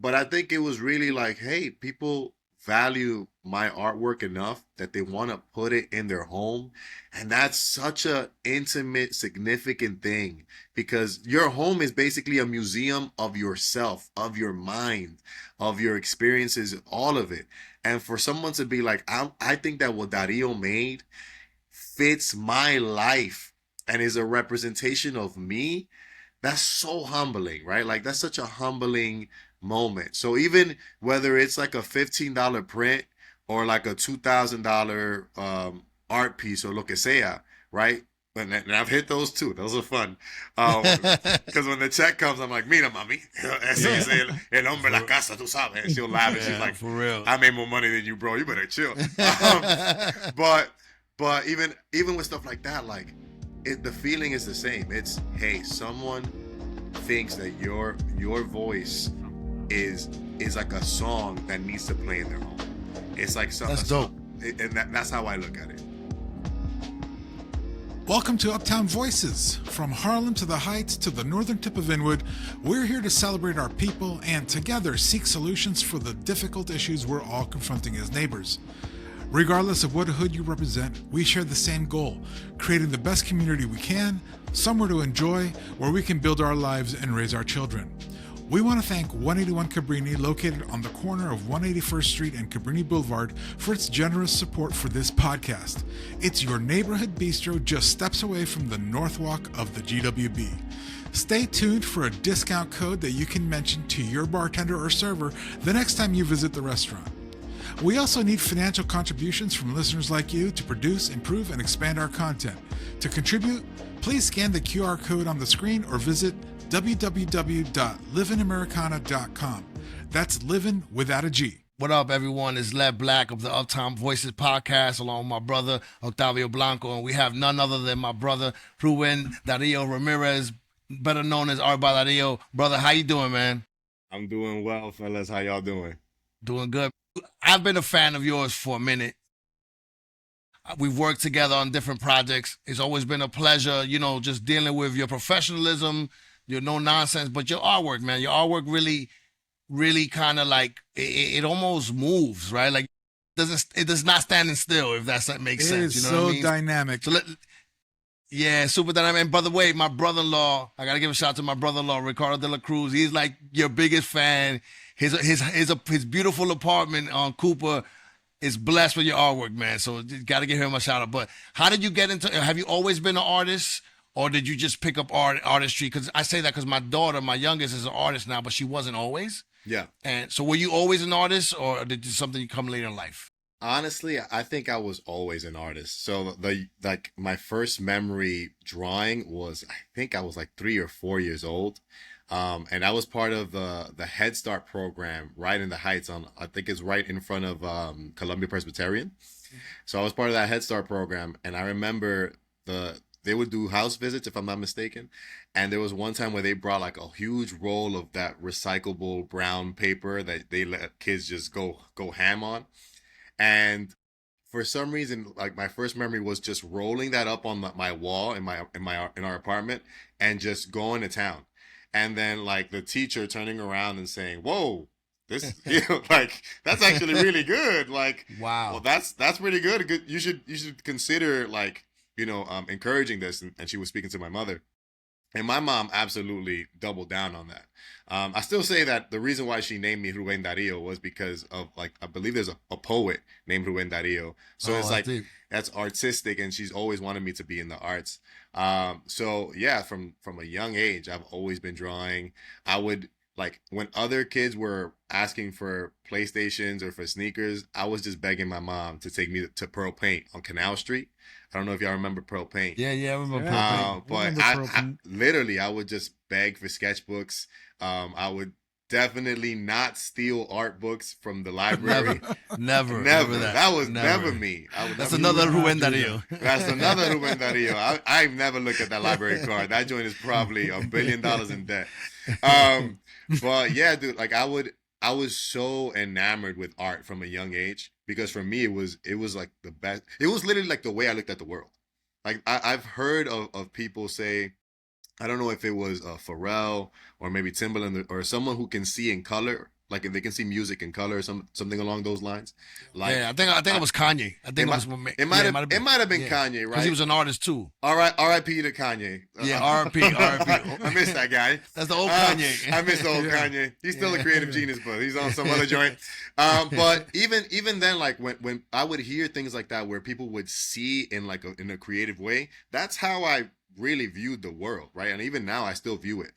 but I think it was really like, hey, people value my artwork enough that they want to put it in their home. And that's such a intimate, significant thing because your home is basically a museum of yourself, of your mind, of your experiences, all of it. And for someone to be like, I think that what Dario made fits my life and is a representation of me, that's so humbling, right? Like that's such a humbling moment. So even whether it's like a $15 print or like a $2,000 art piece or lo que sea, right? And I've hit those too. Those are fun. Because when the check comes, I'm like, mira, mami, ese Yeah. es el hombre de la For, casa, tú sabes. And she'll laugh and she's yeah, like, for real. I made more money than you, bro. You better chill. Um, but but even with stuff like that, like the feeling is the same. It's hey, someone thinks that your voice is is like a song that needs to play in their home. It's like a That's dope. song, and that's how I look at it. Welcome to Uptown Voices. From Harlem to the Heights to the northern tip of Inwood, we're here to celebrate our people and together seek solutions for the difficult issues we're all confronting as neighbors. Regardless of what hood you represent, we share the same goal, creating the best community we can, somewhere to enjoy, where we can build our lives and raise our children. We want to thank 181 Cabrini, located on the corner of 181st Street and Cabrini Boulevard, for its generous support for this podcast. It's your neighborhood bistro just steps away from the North Walk of the GWB. Stay tuned for a discount code that you can mention to your bartender or server the next time you visit the restaurant. We also need financial contributions from listeners like you to produce, improve, and expand our content. To contribute, please scan the QR code on the screen or visit www.livingamericana.com. That's living without a G. What up, everyone? It's Led Black of the Uptown Voices podcast, along with my brother Octavio Blanco, and we have none other than my brother Ruben Dario Ramirez, better known as Arba Dario. Brother, how you doing, man? I'm doing well, fellas. How y'all doing? Doing good. I've been a fan of yours for a minute. We've worked together on different projects. It's always been a pleasure, just dealing with your professionalism, your no nonsense, but your artwork, man. Your artwork really kind of like it almost moves, right? Like it does not standing still, if that makes It sense. is You know so what I mean? dynamic. So yeah, super dynamic. And by the way, my brother-in-law, I gotta give a shout out to my brother-in-law, Ricardo de la Cruz. He's like your biggest fan. His beautiful apartment on Cooper is blessed with your artwork, man. So gotta give him a shout out. But how did you get into? Have you always been an artist, or did you just pick up artistry? Because I say that because my daughter, my youngest, is an artist now, but she wasn't always. Yeah. And so, were you always an artist, or did something come later in life? Honestly, I think I was always an artist. So my first memory drawing was I think I was like 3 or 4 years old. And I was part of the Head Start program right in the Heights on I think it's right in front of Columbia Presbyterian. So I was part of that Head Start program, and I remember they would do house visits if I'm not mistaken, and there was one time where they brought like a huge roll of that recyclable brown paper that they let kids just go ham on, and for some reason like my first memory was just rolling that up on my wall in our apartment and just going to town, and then like the teacher turning around and saying, "Whoa, this like that's actually really good." Like, well, Wow. that's pretty good. Good, you should consider like encouraging this. And she was speaking to my mother, and my mom absolutely doubled down on that. I still say that the reason why she named me Ruben Dario was because of like I believe there's a poet named Ruben Dario. So Oh, it's I like see. that's artistic, and she's always wanted me to be in the arts. So yeah, from a young age, I've always been drawing. I would like when other kids were asking for PlayStations or for sneakers, I was just begging my mom to take me to Pearl Paint on Canal Street. I don't know if y'all remember Pearl Paint. Yeah, I remember Yeah. Pearl Paint. But Remember Pearl Paint. literally I would just beg for sketchbooks. I would definitely not steal art books from the library. Never. Never. That. That was Never. never me. That's never another would not Ruben do Dario. That's another Ruben Dario. I've never looked at that library card. That joint is probably $1 billion in debt. Um, but yeah, dude, like I was so enamored with art from a young age because for me it was like the best. It was literally like the way I looked at the world. Like I've heard of people say, I don't know if it was Pharrell or maybe Timbaland or someone who can see in color like if they can see music in color or something along those lines. Like Yeah, I think it was Kanye. I think it was. it might have been Kanye, right? Because he was an artist too. All right, R.I.P. to Kanye. Yeah, R.I.P. R.I.P. I miss that guy. That's the old Kanye. I miss the old Kanye. He's still a creative genius, but he's on some other joint. But even then, like when I would hear things like that, where people would see in like in a creative way, that's how I really viewed the world, right? And even now I still view it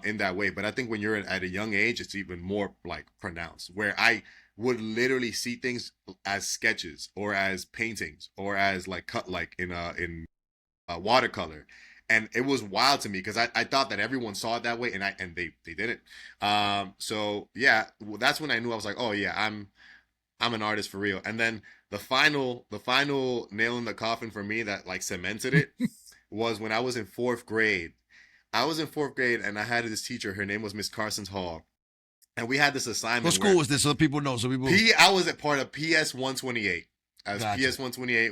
in that way. But I think when you're at a young age, it's even more like pronounced, where I would literally see things as sketches or as paintings or as like cut like in watercolor. And it was wild to me because I thought that everyone saw it that way, and they didn't. So yeah, that's when I knew. I was like, oh yeah, I'm an artist for real. And then the final nail in the coffin for me that like cemented it was when I was in fourth grade. I was in fourth grade and I had this teacher. Her name was Miss Carson's Hall. And we had this assignment. What school was this so people know? I was a part of PS 128. I was Gotcha. PS 128,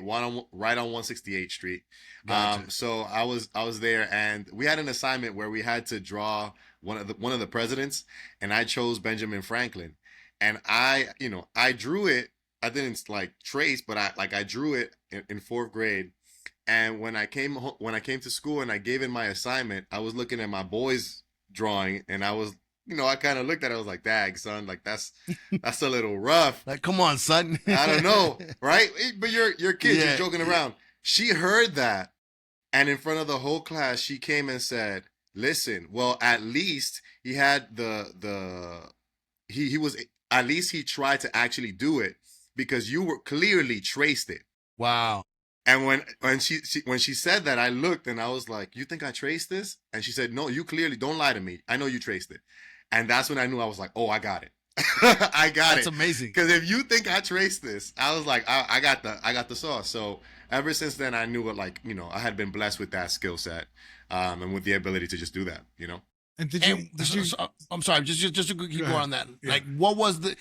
right on 168th Street. Gotcha. So I was there, and we had an assignment where we had to draw one of the presidents, and I chose Benjamin Franklin. And I drew it. I didn't like trace, but I drew it in fourth grade. And when I came to school and I gave in my assignment, I was looking at my boy's drawing, and I was, I kind of looked at it. I was like, "Dag, son, like that's a little rough." Like, come on, son. I don't know, right? But you're kids, Yeah. you're joking around. She heard that, and in front of the whole class, she came and said, "Listen, well, at least he had he was at least he tried to actually do it because you were clearly traced it." Wow. And when she said that, I looked and I was like, "You think I traced this?" And she said, "No, you clearly don't lie to me. I know you traced it." And that's when I knew. I was like, "Oh, I got it. I got That's it." amazing. Because if you think I traced this, I was like, I got the sauce. So ever since then, I knew I had been blessed with that skill set, and with the ability to just do that. And I'm sorry, just to keep going on that. Yeah. Like, what was the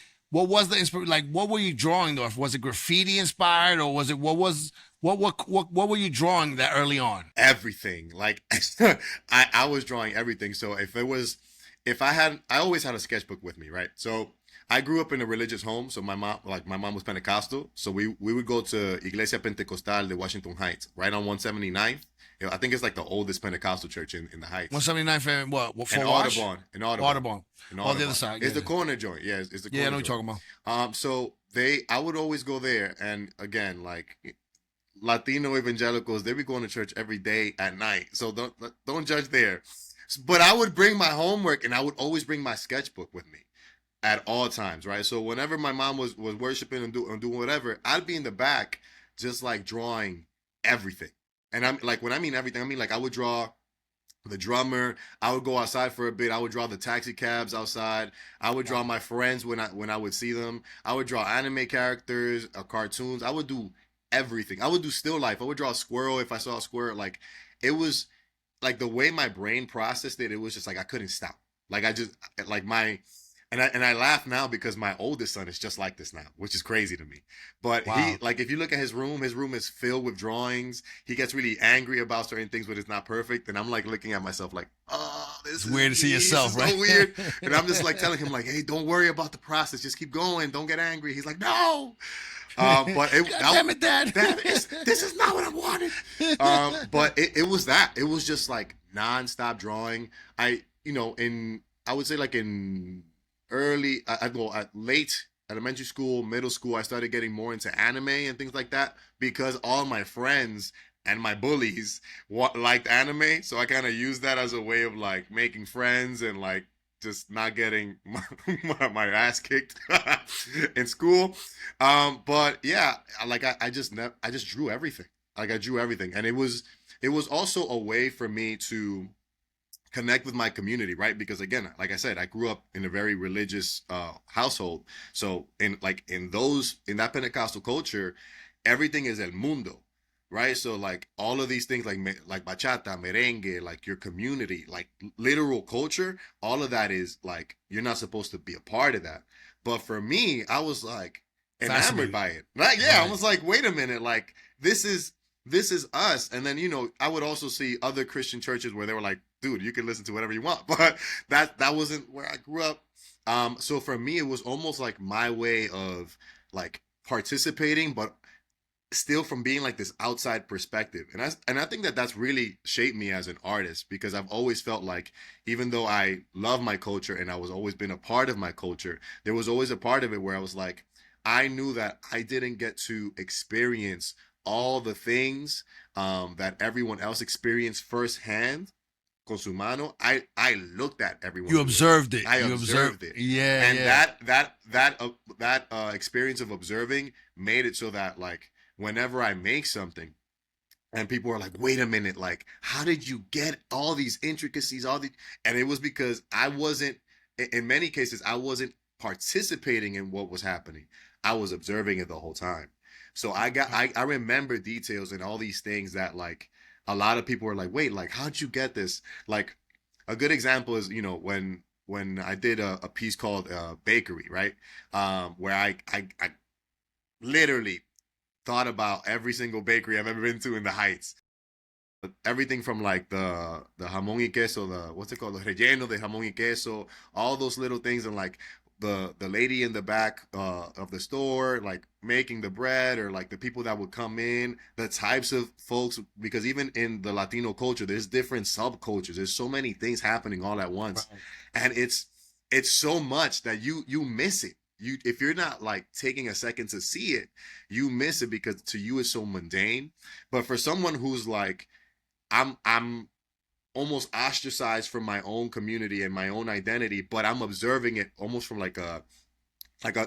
inspiration? Like, what were you drawing though? Was it graffiti inspired, or was it what were you drawing that early on? Everything. Like I was drawing everything. So I always had a sketchbook with me, right? So I grew up in a religious home. So my mom was Pentecostal. So we would go to Iglesia Pentecostal de Washington Heights, right on 179th. I think it's like the oldest Pentecostal church in the Heights. 179 for what? In Audubon. Audubon. Oh, the other side. It's Yeah. the corner joint. Yeah, it's the corner Yeah, I know what joint. you're talking about. So I would always go there, and again, like Latino evangelicals, they be going to church every day at night. So don't judge there. But I would bring my homework, and I would always bring my sketchbook with me at all times, right? So whenever my mom was worshiping and doing whatever, I'd be in the back just like drawing everything. And I'm like, when I mean everything, I mean like I would draw the drummer. I would go outside for a bit. I would draw the taxi cabs outside. I would draw my friends when I would see them. I would draw anime characters, cartoons. I would do everything. I would do still life. I would draw a squirrel if I saw a squirrel. Like it was like the way my brain processed it. It was just like I couldn't stop. Like I just like my. And I laugh now because my oldest son is just like this now, which is crazy to me. But Wow. he, like, if you look at his room is filled with drawings. He gets really angry about certain things when it's not perfect. And I'm like looking at myself like, oh, this is weird to see me. yourself, This is right? so weird. And I'm just like telling him like, hey, don't worry about the process. Just keep going. Don't get angry. He's like, no. But God damn it, Dad. This is not what I wanted. But it was that. It was just like nonstop drawing. I would say like in late elementary school, middle school, I started getting more into anime and things like that because all my friends and my bullies liked anime. So I kind of used that as a way of like making friends and like just not getting my ass kicked in school. But yeah, like I just drew everything. Like I drew everything, and it was also a way for me to connect with my community, right? Because again, like I said, I grew up in a very religious household. So in that Pentecostal culture, everything is el mundo, right? So like all of these things like bachata, merengue, like your community, like literal culture, all of that is like you're not supposed to be a part of that. But for me, I was like enamored by it. Like yeah, I was like, wait a minute, like this is us. And then I would also see other Christian churches where they were like, dude, you can listen to whatever you want. But that wasn't where I grew up. So for me, it was almost like my way of like participating, but still from being like this outside perspective. And I think that that's really shaped me as an artist, because I've always felt like, even though I love my culture and I was always been a part of my culture, there was always a part of it where I was like, I knew that I didn't get to experience all the things that everyone else experienced firsthand con su mano. I looked at everyone You do it. observed it. I You observed it. Yeah, And yeah. that experience of observing made it so that, like, whenever I make something and people are like, wait a minute, like, how did you get all these intricacies, all the, and it was because I wasn't, in many cases, I wasn't participating in what was happening. I was observing it the whole time. So I remember details and all these things that, like, a lot of people were like, wait, like, how'd you get this? Like, a good example is, when I did a piece called Bakery, right? Where I literally thought about every single bakery I've ever been to in the Heights. Everything from like the jamón y queso, the what's it called, the relleno de jamón y queso, all those little things, and like the lady in the back of the store, like making the bread, or like the people that would come in, the types of folks, because even in the Latino culture, there's different subcultures. There's so many things happening all at once, Right. and it's so much that you miss it. You, if you're not like taking a second to see it, you miss it, because to you it's so mundane. But for someone who's like, I'm almost ostracized from my own community and my own identity, but I'm observing it almost from like a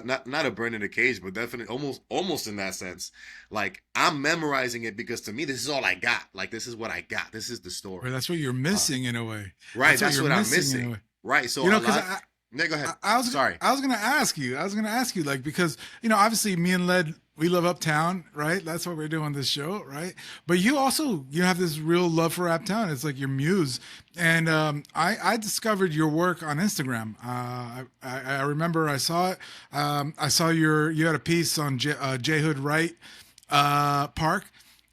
not a bird in a cage, but definitely almost in that sense. Like, I'm memorizing it because to me this is all I got. Like, this is what I got. This is the Or story. that's what you're Uh, missing in a way. right. That's what That's you're what I'm missing in a missing. way. Right. So You a know, because lot. Yeah, go ahead. Sorry. I was gonna ask you. I was gonna ask you, like, because obviously me and Led, we love Uptown, right? That's what we're doing on this show, right? But you have this real love for Uptown. It's like your muse. And I discovered your work on Instagram. I remember I saw it. I saw you had a piece on J Hood Wright Park,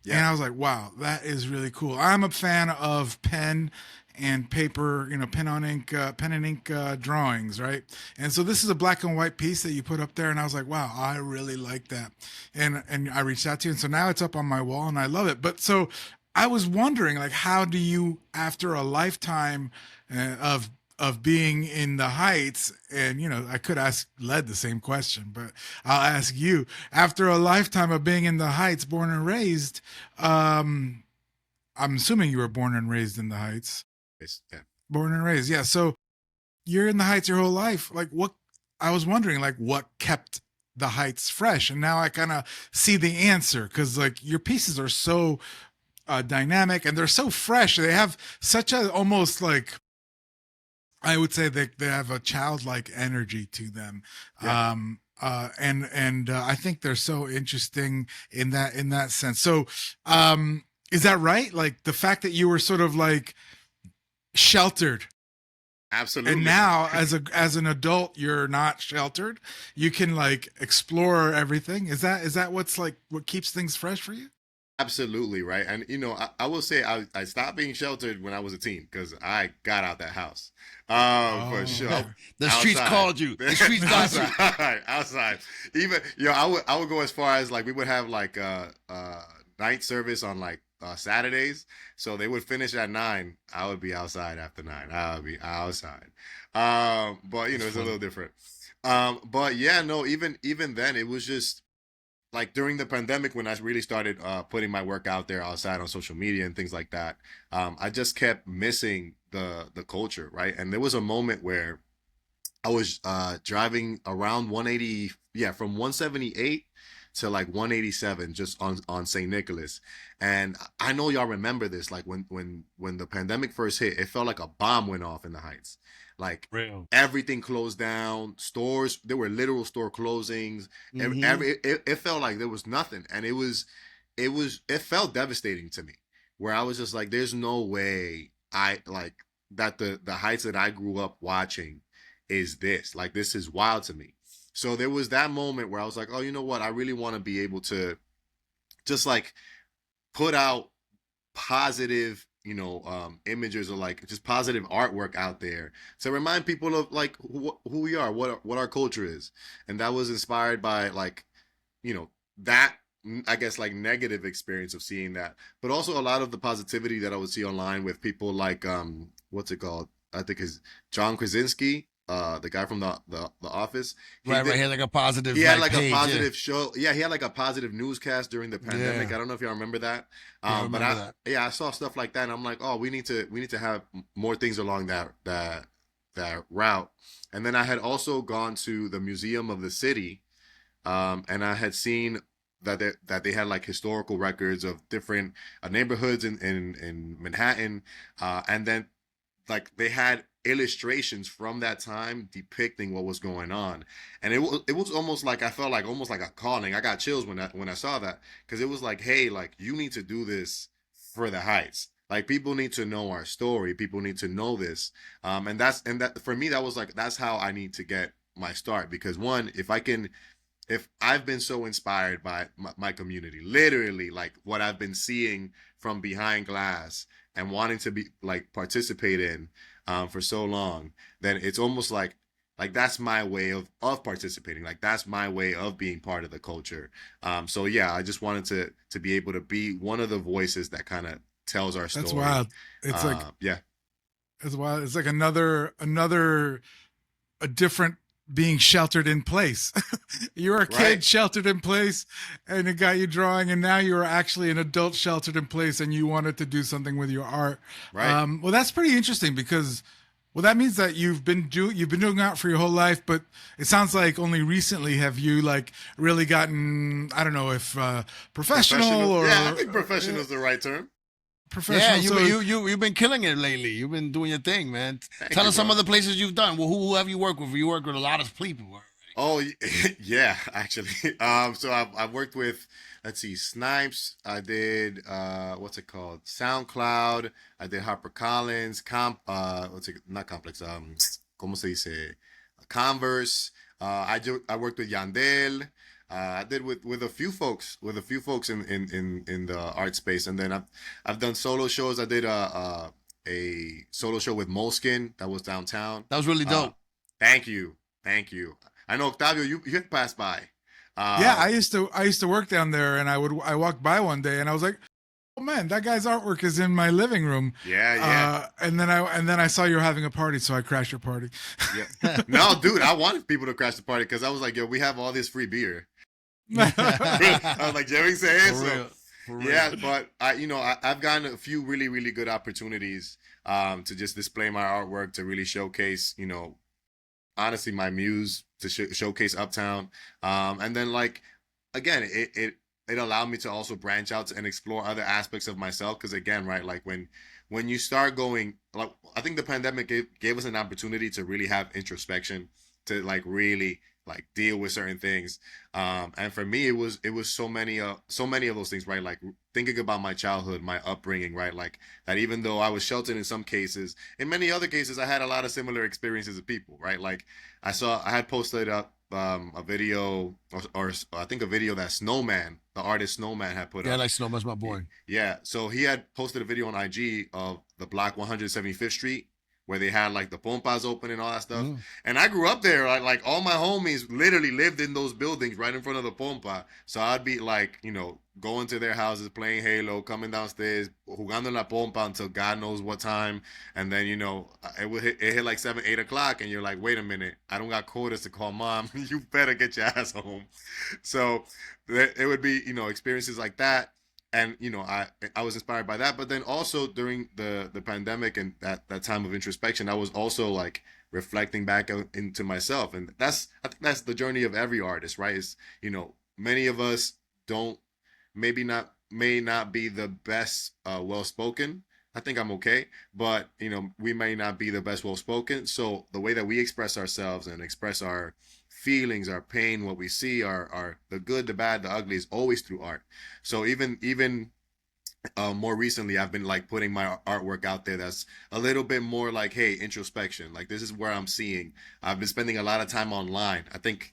and Yeah. I was like, wow, that is really cool. I'm a fan of pen and paper, pen and ink drawings, right? And so this is a black and white piece that you put up there, and I was like, wow, I really like that, and I reached out to you, and so now it's up on my wall, and I love it. But so I was wondering, like, how do you, after a lifetime of being in the Heights, and I could ask Led the same question, but I'll ask you, after a lifetime of being in the Heights, born and raised, I'm assuming you were born and raised in the Heights. Yeah. Born and raised, yeah. So you're in the Heights your whole life. Like, what? I was wondering, like, what kept the Heights fresh, and now I kind of see the answer, because like your pieces are so dynamic and they're so fresh. They have such a, almost like, I would say they have a childlike energy to them. Yeah. And I think they're so interesting in that sense. So, is that right? Like, the fact that you were sort of like sheltered, and Absolutely. now as an adult you're not sheltered, you can like explore everything. Is that what's like what keeps things fresh for you? Absolutely, right. And I will say I stopped being sheltered when I was a teen, because I got out that house. For Oh, sure. okay. The streets Outside. called you. The streets got you. Outside. Even I would go as far as, like, we would have like night service on like Saturdays. So they would finish at 9. I would be outside after 9. I would be outside. But That's it's a little funny. different. But yeah, no, even then it was just like during the pandemic when I really started putting my work out there outside on social media and things like that. I just kept missing the culture, right? And there was a moment where I was driving around 180, yeah, from 178 to like 187, just on St. Nicholas. And I know y'all remember this, like when the pandemic first hit, it felt like a bomb went off in the Heights. Like, Real. everything closed down, stores, there were literal store closings. Mm-hmm. It felt like there was nothing, and it felt devastating to me, where I was just like, there's no way I like that the Heights that I grew up watching is this. Like, this is wild to me. So there was that moment where I was like, oh, you know what? I really want to be able to just like put out positive, images or like just positive artwork out there to remind people of like who we are, what our culture is. And that was inspired by like, that, I guess, like negative experience of seeing that, but also a lot of the positivity that I would see online with people like what's it called? I think is John Krasinski, the guy from the Office. Right. He had like a positive. He had like like a page, positive show. Yeah, he had like a positive newscast during the pandemic. Yeah. I don't know if y'all remember that. I But remember that. yeah, I saw stuff like that, and I'm like, oh, we need to have more things along that route. And then I had also gone to the Museum of the City, and I had seen that they had like historical records of different neighborhoods in Manhattan, and then like they had illustrations from that time depicting what was going on, and it was almost like I felt like almost like a calling. I got chills when I saw that, because it was like, hey, like you need to do this for the Heights. Like people need to know our story. People need to know this, and that for me that was like that's how I need to get my start, because one, if I've been so inspired by my community, literally like what I've been seeing from behind glass and wanting to be like participate in for so long, then it's almost like that's my way of participating. Like that's my way of being part of the culture. So yeah, I just wanted to be able to be one of the voices that kind of tells our story. That's wild. It's like yeah, it's wild. It's like another a different being sheltered in place. You're a kid Right. sheltered in place, and it got you drawing, and now you're actually an adult sheltered in place, and you wanted to do something with your art. Right. Well, that's pretty interesting, because well, that means that you've been doing art for your whole life, but it sounds like only recently have you like really gotten, I don't know if professional or Yeah, I think professional is the right term. professional. Yeah, So you've been killing it lately. You've been doing your thing, man. Thank Tell you, us some bro. of the places you've done. Well, who have you worked with? You work with a lot of people. Oh, yeah, actually. So I've worked with, let's see, Snipes. I did what's it called? SoundCloud. I did HarperCollins. What's it? Not Complex. ¿Cómo se dice? Converse. I worked with Yandel. I did with a few folks in the art space, and then I've done solo shows. I did a solo show with Moleskin that was downtown. That was really dope. Thank you, thank you. I know, Octavio, you had passed by. yeah, I used to work down there, and I walked by one day, and I was like, oh man, that guy's artwork is in my living room. Yeah. And then I saw you were having a party, so I crashed your party. Yeah. No, dude, I wanted people to crash the party because I was like, yo, we have all this free beer. I was like, Jerry saying For so. real. For real. Yeah, but I've gotten a few really, really good opportunities to just display my artwork, to really showcase, honestly, my muse, to showcase Uptown. And then like, again, it allowed me to also branch out and explore other aspects of myself. Because again, right, like when you start going, like, I think the pandemic gave us an opportunity to really have introspection, to like really like deal with certain things. And for me, it was so many of those things, right? Like thinking about my childhood, my upbringing, right? Like that even though I was sheltered in some cases, in many other cases, I had a lot of similar experiences of people, right? Like I had posted up a video, or I think a video that Snowman, the artist Snowman, had put Yeah, I up. like Snowman's my boy. Yeah, so he had posted a video on IG of the block 175th Street, where they had like the pompas open and all that stuff. Mm. And I grew up there. Like all my homies literally lived in those buildings right in front of the pompa. So I'd be like, going to their houses, playing Halo, coming downstairs, jugando en la pompa until God knows what time. And then, it hit like 7, 8 o'clock, and you're like, wait a minute, I don't got quotas to call mom. You better get your ass home. So it would be, experiences like that. And I was inspired by that, but then also during the pandemic and that time of introspection, I was also like reflecting back into myself. And I think that's the journey of every artist, right? Is many of us don't may not be the best well spoken. I think I'm okay, but we may not be the best well spoken. So the way that we express ourselves and express our feelings, our pain, what we see, our the good, the bad, the ugly, is always through art. So even more recently, I've been like putting my artwork out there that's a little bit more like, hey, introspection. Like this is where I'm seeing. I've been spending a lot of time online. I think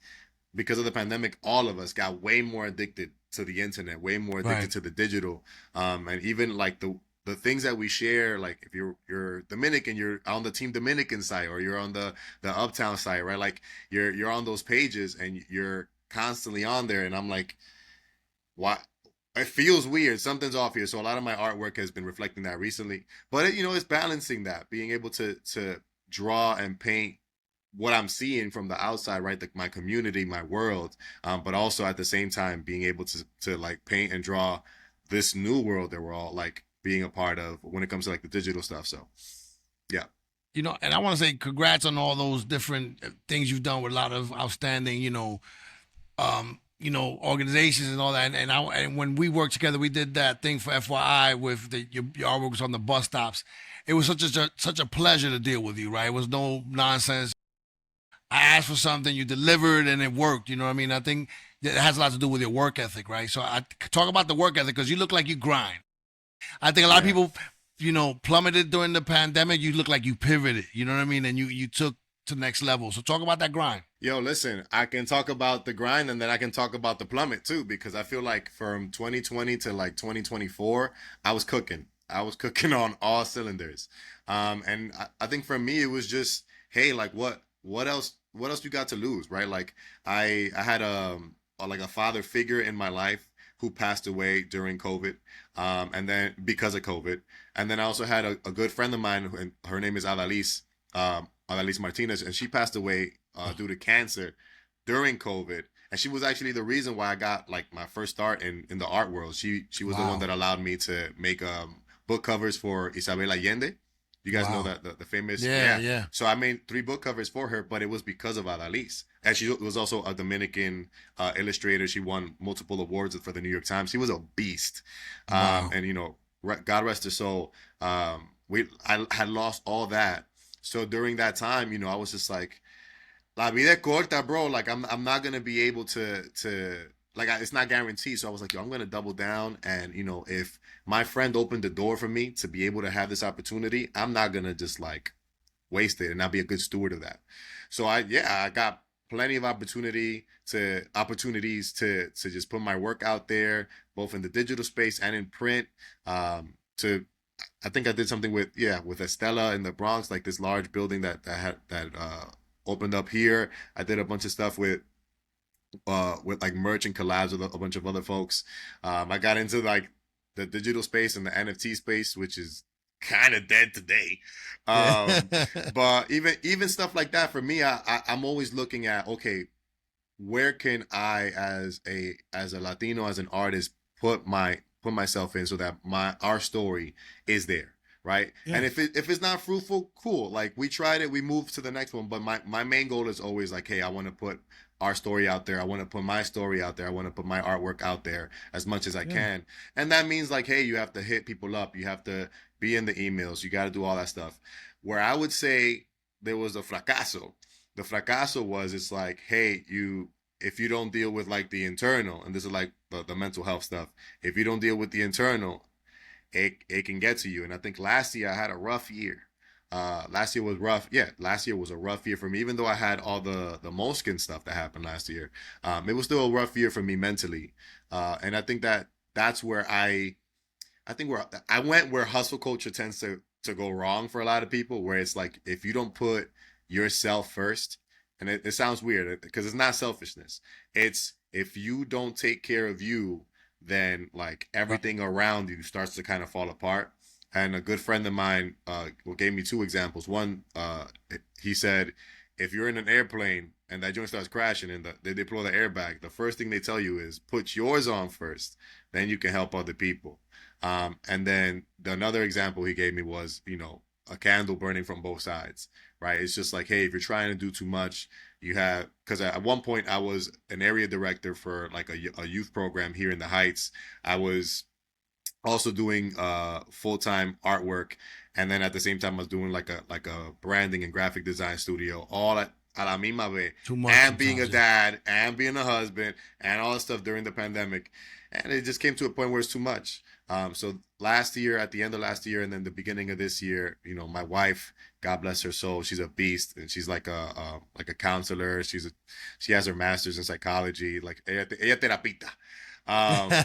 because of the pandemic, all of us got way more addicted to the internet, way more addicted Right. to the digital, and even like the things that we share, like if you're Dominican, you're on the Team Dominican side, or you're on the Uptown side, right? Like you're on those pages and you're constantly on there, and I'm like, why? It feels weird. Something's off here. So a lot of my artwork has been reflecting that recently. But it's balancing that, being able to draw and paint what I'm seeing from the outside, right? My community, my world, but also at the same time being able to like paint and draw this new world that we're all like being a part of when it comes to like the digital stuff. So yeah. And I want to say congrats on all those different things you've done with a lot of outstanding, organizations and all that. And when we worked together, we did that thing for FYI with your artwork was on the bus stops. It was such a pleasure to deal with you, right? It was no nonsense. I asked for something, you delivered, and it worked. You know what I mean? I think it has a lot to do with your work ethic, right? So I talk about the work ethic because you look like you grind. I think a lot of people, plummeted during the pandemic. You look like you pivoted. You know what I mean? And you took to the next level. So talk about that grind. Yo, listen, I can talk about the grind and then I can talk about the plummet too, because I feel like from 2020 to like 2024, I was cooking. I was cooking on all cylinders. And I think for me, it was just, hey, like what else you got to lose, right? Like I had like a father figure in my life who passed away during COVID, and then because of COVID, and then I also had a good friend of mine, and her name is Adalise Martinez, and she passed away due to cancer during COVID, and she was actually the reason why I got like my first start in the art world. She was the one that allowed me to make book covers for Isabel Allende. You guys know that the famous yeah. So I made 3 book covers for her, but it was because of Adalise. And she was also a Dominican illustrator. She won multiple awards for the New York Times. She was a beast. And God rest her soul. I had lost all that. So during that time, I was just like, la vida es corta, bro. Like I'm not gonna be able to like it's not guaranteed. So I was like, yo, I'm gonna double down, and if my friend opened the door for me to be able to have this opportunity, I'm not gonna just like waste it, and I'll be a good steward of that. So I got plenty of opportunities to just put my work out there, both in the digital space and in print. To I think I did something with Estella in the Bronx, like this large building that opened up here. I did a bunch of stuff with like merch and collabs with a bunch of other folks. I got into like the digital space and the NFT space, which is kind of dead today. But even stuff like that for me, I'm always looking at, okay, where can I as a Latino, as an artist, put myself in so that our story is there. Right. Yeah. And if it's not fruitful, cool. Like we tried it, we moved to the next one. But my main goal is always like, hey, I want to put our story out there. I want to put my story out there. I want to put my artwork out there as much as I can. And that means like, hey, you have to hit people up. You have to be in the emails. You got to do all that stuff. Where I would say there was a fracaso. The fracaso was, it's like, hey, if you don't deal with like the internal, and this is like the mental health stuff, if you don't deal with the internal, it can get to you. And I think last year I had a rough year. Last year was rough. Yeah, last year was a rough year for me. Even though I had all the Moleskine stuff that happened last year, it was still a rough year for me mentally. And I think that's where I went where hustle culture tends to go wrong for a lot of people, where it's like, if you don't put yourself first, and it sounds weird because it's not selfishness. It's if you don't take care of you, then like everything around you starts to kind of fall apart. And a good friend of mine gave me 2 examples. One, he said, if you're in an airplane and that joint starts crashing and they deploy the airbag, the first thing they tell you is put yours on first, then you can help other people. And then another example he gave me was, a candle burning from both sides, right? It's just like, hey, if you're trying to do too much, because at one point I was an area director for like a youth program here in the Heights. I was also doing full-time artwork, and then at the same time I was doing like a branding and graphic design studio, all at a la misma vez, and being a dad and being a husband and all that stuff during the pandemic. And it just came to a point where it's too much. So last year, at the end of last year and then the beginning of this year, my wife, God bless her soul, she's a beast, and she's like a counselor. She has her master's in psychology, like ella terapita.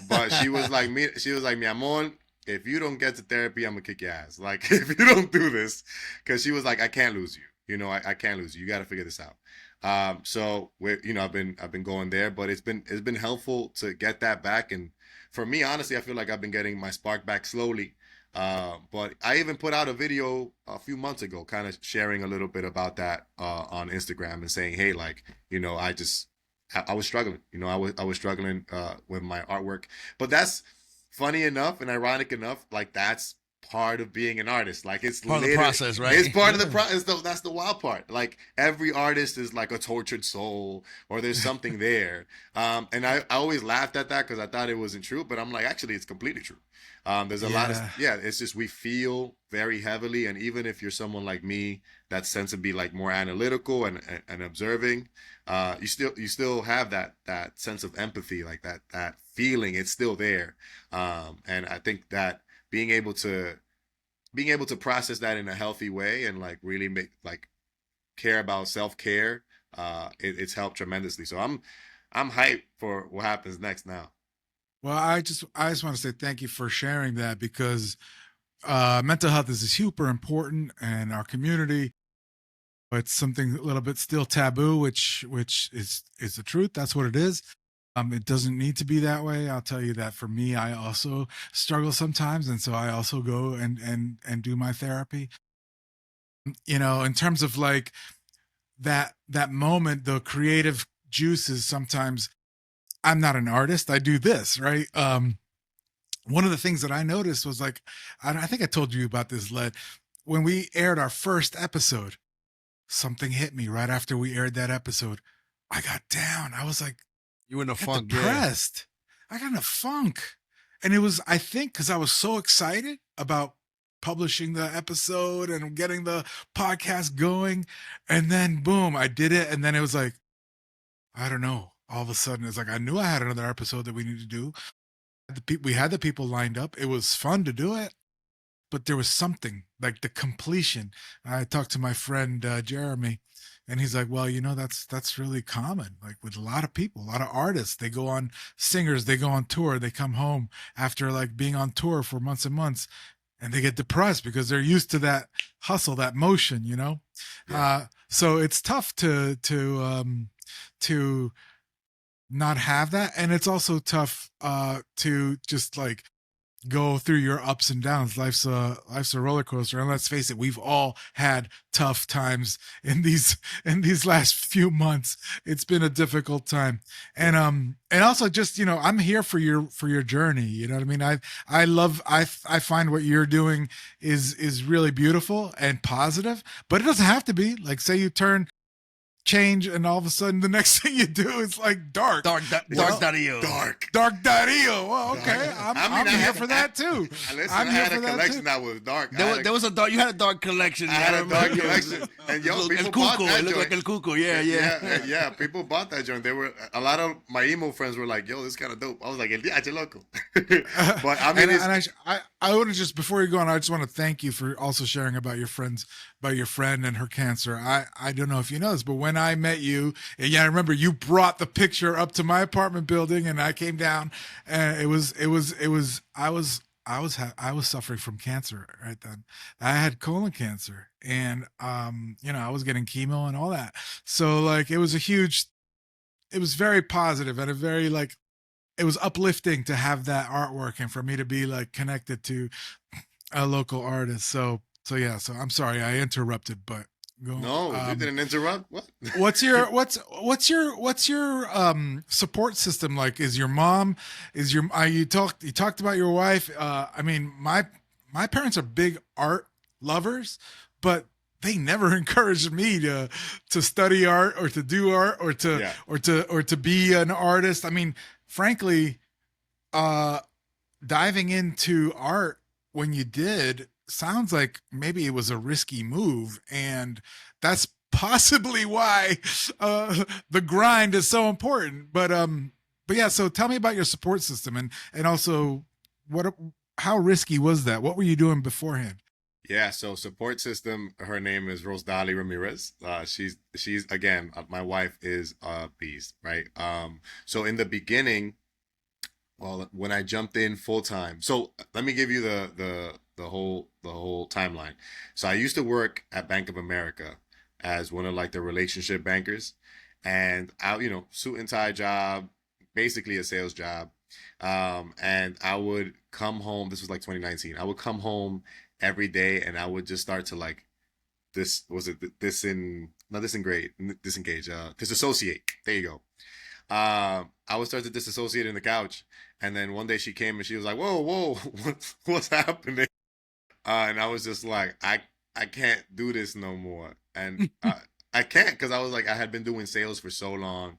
But she was like, mi amor, if you don't get to therapy, I'm gonna kick your ass. Like, if you don't do this, because she was like, I can't lose you. You know, I can't lose you. You got to figure this out. So you know, I've been going there, but it's been helpful to get that back. And for me, honestly, I feel like I've been getting my spark back slowly. But I even put out a video a few months ago, kind of sharing a little bit about that on Instagram and saying, hey, like, you know, I was struggling. You know, I was struggling with my artwork. But that's funny enough and ironic enough. Like, that's part of being an artist. Like, it's Part of the process, right? It's part of the process. That's the wild part. Like, every artist is like a tortured soul, or there's something there. And I always laughed at that because I thought it wasn't true. But I'm like, actually, it's completely true. There's a lot of, yeah, it's just we feel very heavily. And even if you're someone like me that tends to be like more analytical and observing, you still have that sense of empathy, like that feeling. It's still there. And I think that being able to process that in a healthy way and like really make like care about self-care, it's helped tremendously. So I'm hyped for what happens next now. Well, I just want to say thank you for sharing that, because mental health is super important in our community. It's something a little bit still taboo, which is the truth. That's what it is. It doesn't need to be that way. I'll tell you that for me, I also struggle sometimes, and so I also go and do my therapy. You know, in terms of like that moment, the creative juices. Sometimes I'm not an artist. I do this, right? One of the things that I noticed was like, I think I told you about this, Led. When we aired our first episode, something hit me right after we aired that episode. I got down. I was like, You in a got funk, yeah. depressed. I got in a funk. And it was, I think, because I was so excited about publishing the episode and getting the podcast going. And then boom, I did it. And then it was like, I don't know. All of a sudden, it's like I knew I had another episode that we need to do. We had the people lined up. It was fun to do it, but there was something like the completion. I talked to my friend Jeremy, and he's like, "Well, you know, that's really common. Like with a lot of people, a lot of artists, they go on singers, they go on tour, they come home after like being on tour for months and months, and they get depressed because they're used to that hustle, that motion, you know. Yeah. So it's tough to not have that, and it's also tough to just like go through your ups and downs. Life's a roller coaster, and let's face it, we've all had tough times in these last few months. It's been a difficult time. And also just, you know, I'm here for your journey, you know what I mean. I find what you're doing is really beautiful and positive, but it doesn't have to be. Like, say you change and all of a sudden the next thing you do is like dark Dario. dark Dario. Well, okay, I'm here for that too. Listen, I'm I here had for a that collection too. that was dark. There was a dark. You had a dark collection. I had a dark remember. collection, and yo, El people bought Cuco. that It looked like El joint. Cuco. Yeah. People bought that joint. They were a lot of my emo friends were like, "Yo, this is kind of dope." I was like, "El diache loco," but I mean, I want to just, before you go on, I just want to thank you for also sharing about your friend and her cancer. I don't know if you know this, but when I met you, and yeah, I remember you brought the picture up to my apartment building, and I came down, and I was suffering from cancer right then. I had colon cancer, and you know, I was getting chemo and all that. So like, it was very positive and a very like, it was uplifting to have that artwork and for me to be like connected to a local artist. So yeah, so I'm sorry I interrupted, but go. no, you didn't interrupt. What? What's your support system like? Is your mom, you talked about your wife? I mean, my parents are big art lovers, but they never encouraged me to study art or to do art or to Yeah. or to be an artist. I mean, frankly, diving into art when you did sounds like maybe it was a risky move, and that's possibly why the grind is so important. But yeah, so tell me about your support system, and also how risky was that? What were you doing beforehand? Yeah, so support system. Her name is Rosdali Ramirez. She's again, my wife is a beast, right? So in the beginning, well, when I jumped in full time. So let me give you the whole timeline. So I used to work at Bank of America as one of like the relationship bankers, and I, suit and tie job, basically a sales job. And I would come home. This was like 2019. I would come home every day, and I would just start to like this was it this in not disengage, disassociate. There you go. I would start to disassociate in the couch, and then one day she came and she was like, "Whoa, whoa, what's happening?" And I was just like, I can't do this no more, and I can't because I was like, I had been doing sales for so long,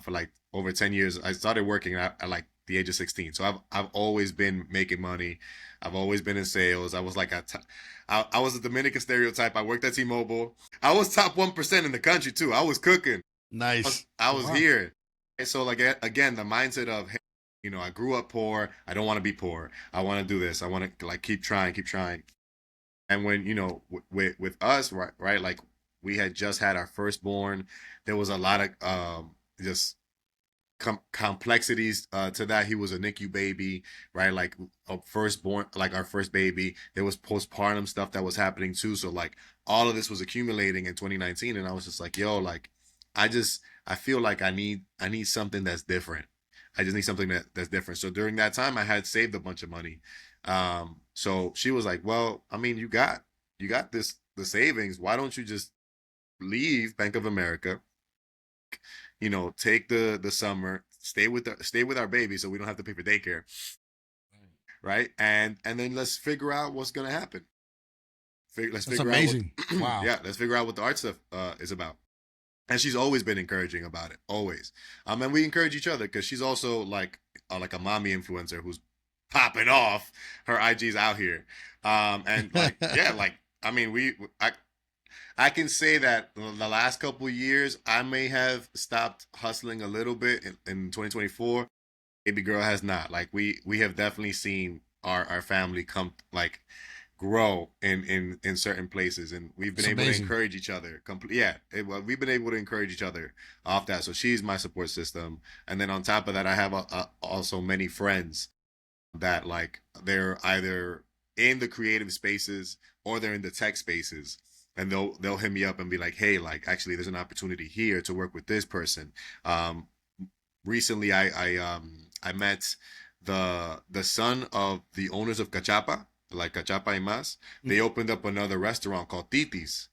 for like over 10 years. I started working at like the age of 16, so I've always been making money. I've always been in sales. I was like I was a Dominican stereotype. I worked at T-Mobile. I was top 1% in the country too. I was cooking. Nice. I was here. And so like again, the mindset of, hey, I grew up poor. I don't want to be poor. I want to do this. I want to like keep trying, keep trying. And when with us, right, like we had just had our firstborn. There was a lot of just complexities to that. He was a NICU baby, right? Like a firstborn, like our first baby. There was postpartum stuff that was happening too. So like all of this was accumulating in 2019, and I was just like, yo, like I feel like I need something that's different. I just need something that's different. So during that time, I had saved a bunch of money. So she was like, well, I mean, you got the savings. Why don't you just leave Bank of America? Take the summer, stay with our baby, so we don't have to pay for daycare, right? And then let's figure out what's gonna happen. Let's That's figure amazing. out Wow. yeah, let's figure out what the art stuff is about. And she's always been encouraging about it, always. And we encourage each other because she's also like a mommy influencer who's popping off. Her IG's out here, and like yeah, like I mean, I can say that the last couple of years, I may have stopped hustling a little bit in 2024. Baby girl has not. Like we have definitely seen our family come like grow in certain places, and we've been It's able to amazing. encourage each other. Well, we've been able to encourage each other off that. So she's my support system, and then on top of that, I have also many friends that like they're either in the creative spaces or they're in the tech spaces, and they'll hit me up and be like, hey, like actually there's an opportunity here to work with this person. Recently I met the son of the owners of Cachapa, like Cachapa y Mas. They opened up another restaurant called Titi's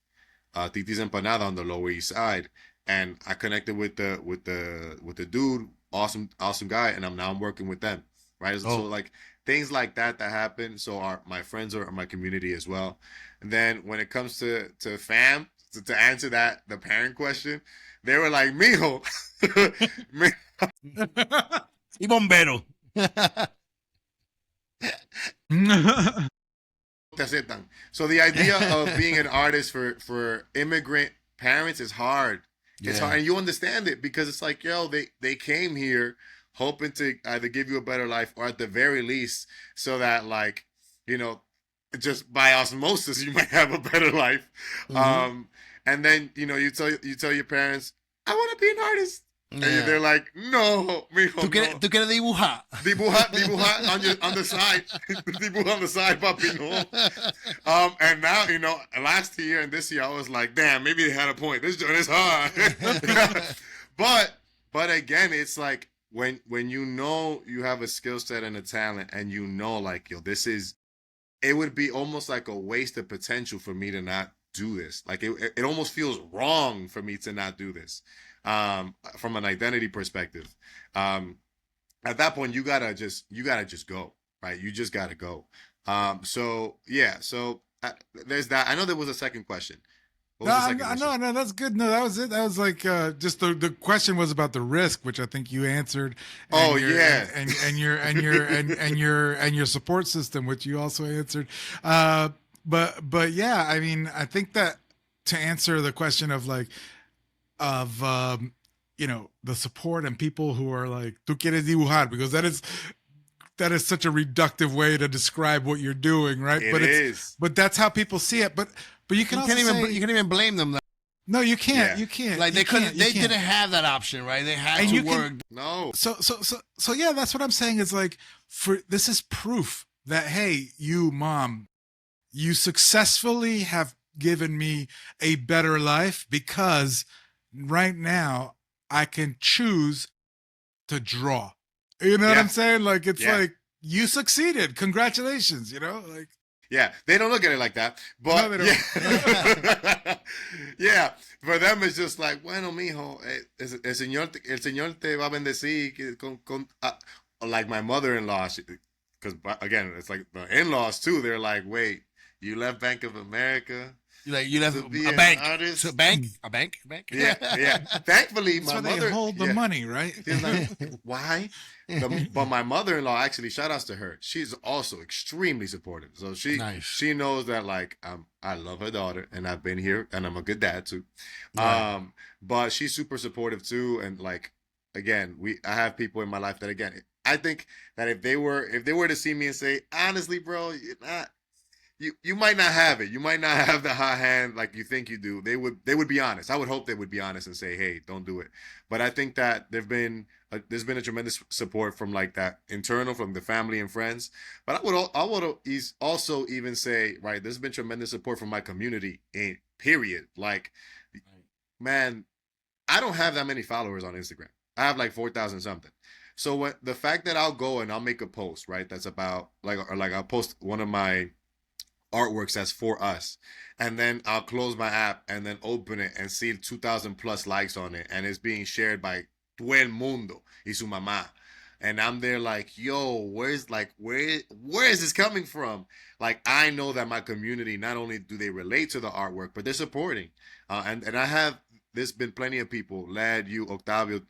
Empanada on the Lower East Side, and I connected with the dude, awesome guy, and I'm working with them, right? So Oh, like things like that happen. So my friends are my community as well. And then when it comes to fam, to answer the parent question, they were like, mijo, y bombero. te aceptan. So the idea of being an artist for immigrant parents is hard. It's Yeah. hard, and you understand it because it's like, yo, they came here hoping to either give you a better life or at the very least, so that like, you know, just by osmosis you might have a better life. Hmm. And then you tell your parents, I want to be an artist, and Yeah. they're like, no, mijo, no. ¿Tú quieres dibujar? Dibuja on the side. Dibuja on the side, papi, no. And now, last year and this year, I was like, damn, maybe they had a point. This joint is hard. But again, it's like when you have a skill set and a talent, and like, yo, it would be almost like a waste of potential for me to not do this. Like it almost feels wrong for me to not do this. From an identity perspective. At that point, you gotta just go, right? You just gotta go. So yeah, so there's that. I know there was a second question. What No, was the second question? no, that's good. No, that was it. That was like just the question was about the risk, which I think you answered. Oh Your yeah. and your support system, which you also answered. But yeah, I mean, I think that to answer the question of like of the support and people who are like tú quieres dibujar, because that is such a reductive way to describe what you're doing, right? It But is. but that's how people see it. But you can also say You can't even blame them. No, you can't. Yeah. You can't. Like you they couldn't, can't, you they can't. didn't have that option, right? They had And to you can- work. No. So yeah, that's what I'm saying. Is like, for this is proof that, hey, you mom, you successfully have given me a better life, because right now I can choose to draw. You know what Yeah. I'm saying? Like, it's Yeah. like, you succeeded. Congratulations. You know, like, Yeah, they don't look at it like that, but No, they don't. yeah, yeah. For them, it's just like, bueno, mijo, el señor te va a bendecir like my mother-in-law, because again, it's like the in-laws too. They're like, wait, you left Bank of America You left to be a an bank, artist? to a bank, a bank. Yeah, yeah. Thankfully, that's my where mother they hold the yeah. money, right? He's like, why? But my mother-in-law, actually, shout outs to her. She's also extremely supportive. So Nice. she knows that, like, I love her daughter, and I've been here, and I'm a good dad too. Right. But she's super supportive too, and like, again, I have people in my life that, again, I think that if they were to see me and say, honestly, bro, you're not. You might not have it. You might not have the hot hand like you think you do. They would be honest. I would hope they would be honest and say, "Hey, don't do it." But I think that there's been a tremendous support from like that internal, from the family and friends. But I would also even say, right, there's been tremendous support from my community. In period. Like, man, I don't have that many followers on Instagram. I have like 4,000 something. So when the fact that I'll go and I'll make a post, right, that's about like, or like I'll post one of my artworks that's for us, and then I'll close my app and then open it and see 2,000 plus likes on it, and it's being shared by todo el mundo y su mamá, and I'm there like, yo, where is this coming from? Like, I know that my community, not only do they relate to the artwork, but they're supporting, and I have, there's been plenty of people, Lad, you, Octavio,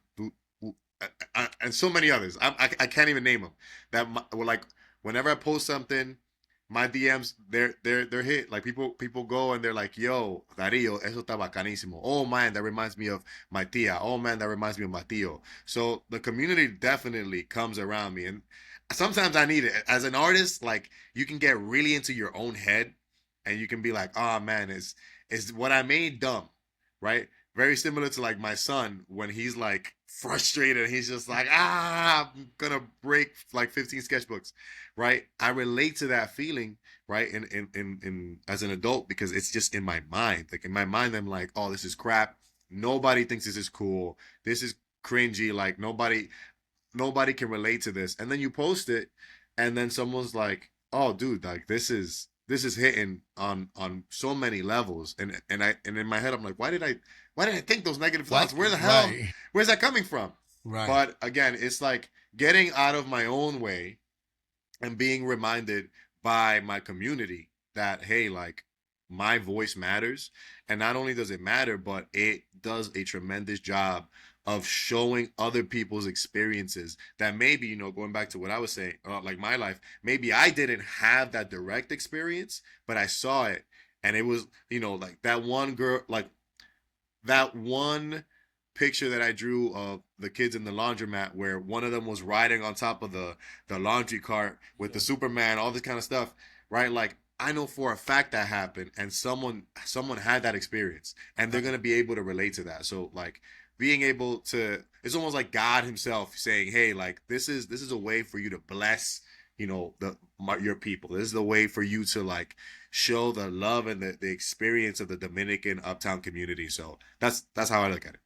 and so many others, I can't even name them, that were like, whenever I post something, my DMs, they're hit. Like, people go and they're like, yo, Dario, eso está bacanísimo. Oh man, that reminds me of my tia. Oh man, that reminds me of my tío. So the community definitely comes around me, and sometimes I need it. As an artist, like, you can get really into your own head, and you can be like, oh man, is what I made dumb, right? Very similar to like my son when he's like frustrated. He's just like, I'm gonna break like 15 sketchbooks, right? I relate to that feeling, right? In as an adult, because it's just in my mind. Like, in my mind, I'm like, oh, this is crap. Nobody thinks this is cool. This is cringy. Like, nobody can relate to this. And then you post it, and then someone's like, oh, dude, like this is hitting on so many levels. And in my head, I'm like, why did I think those negative thoughts? Where the hell? Right. Where's that coming from? Right. But again, it's like getting out of my own way and being reminded by my community that, hey, like, my voice matters. And not only does it matter, but it does a tremendous job of showing other people's experiences that maybe, going back to what I was saying, like my life, maybe I didn't have that direct experience, but I saw it. And it was, like that one girl, like that one picture that I drew of the kids in the laundromat, where one of them was riding on top of the laundry cart with the Superman, all this kind of stuff, right? Like, I know for a fact that happened, and someone had that experience, and they're gonna be able to relate to that. So, like, being able to, it's almost like God Himself saying, "Hey, like, this is a way for you to bless, your people. This is the way for you to, like, show the love and the experience of the Dominican Uptown community." So that's how I look at it.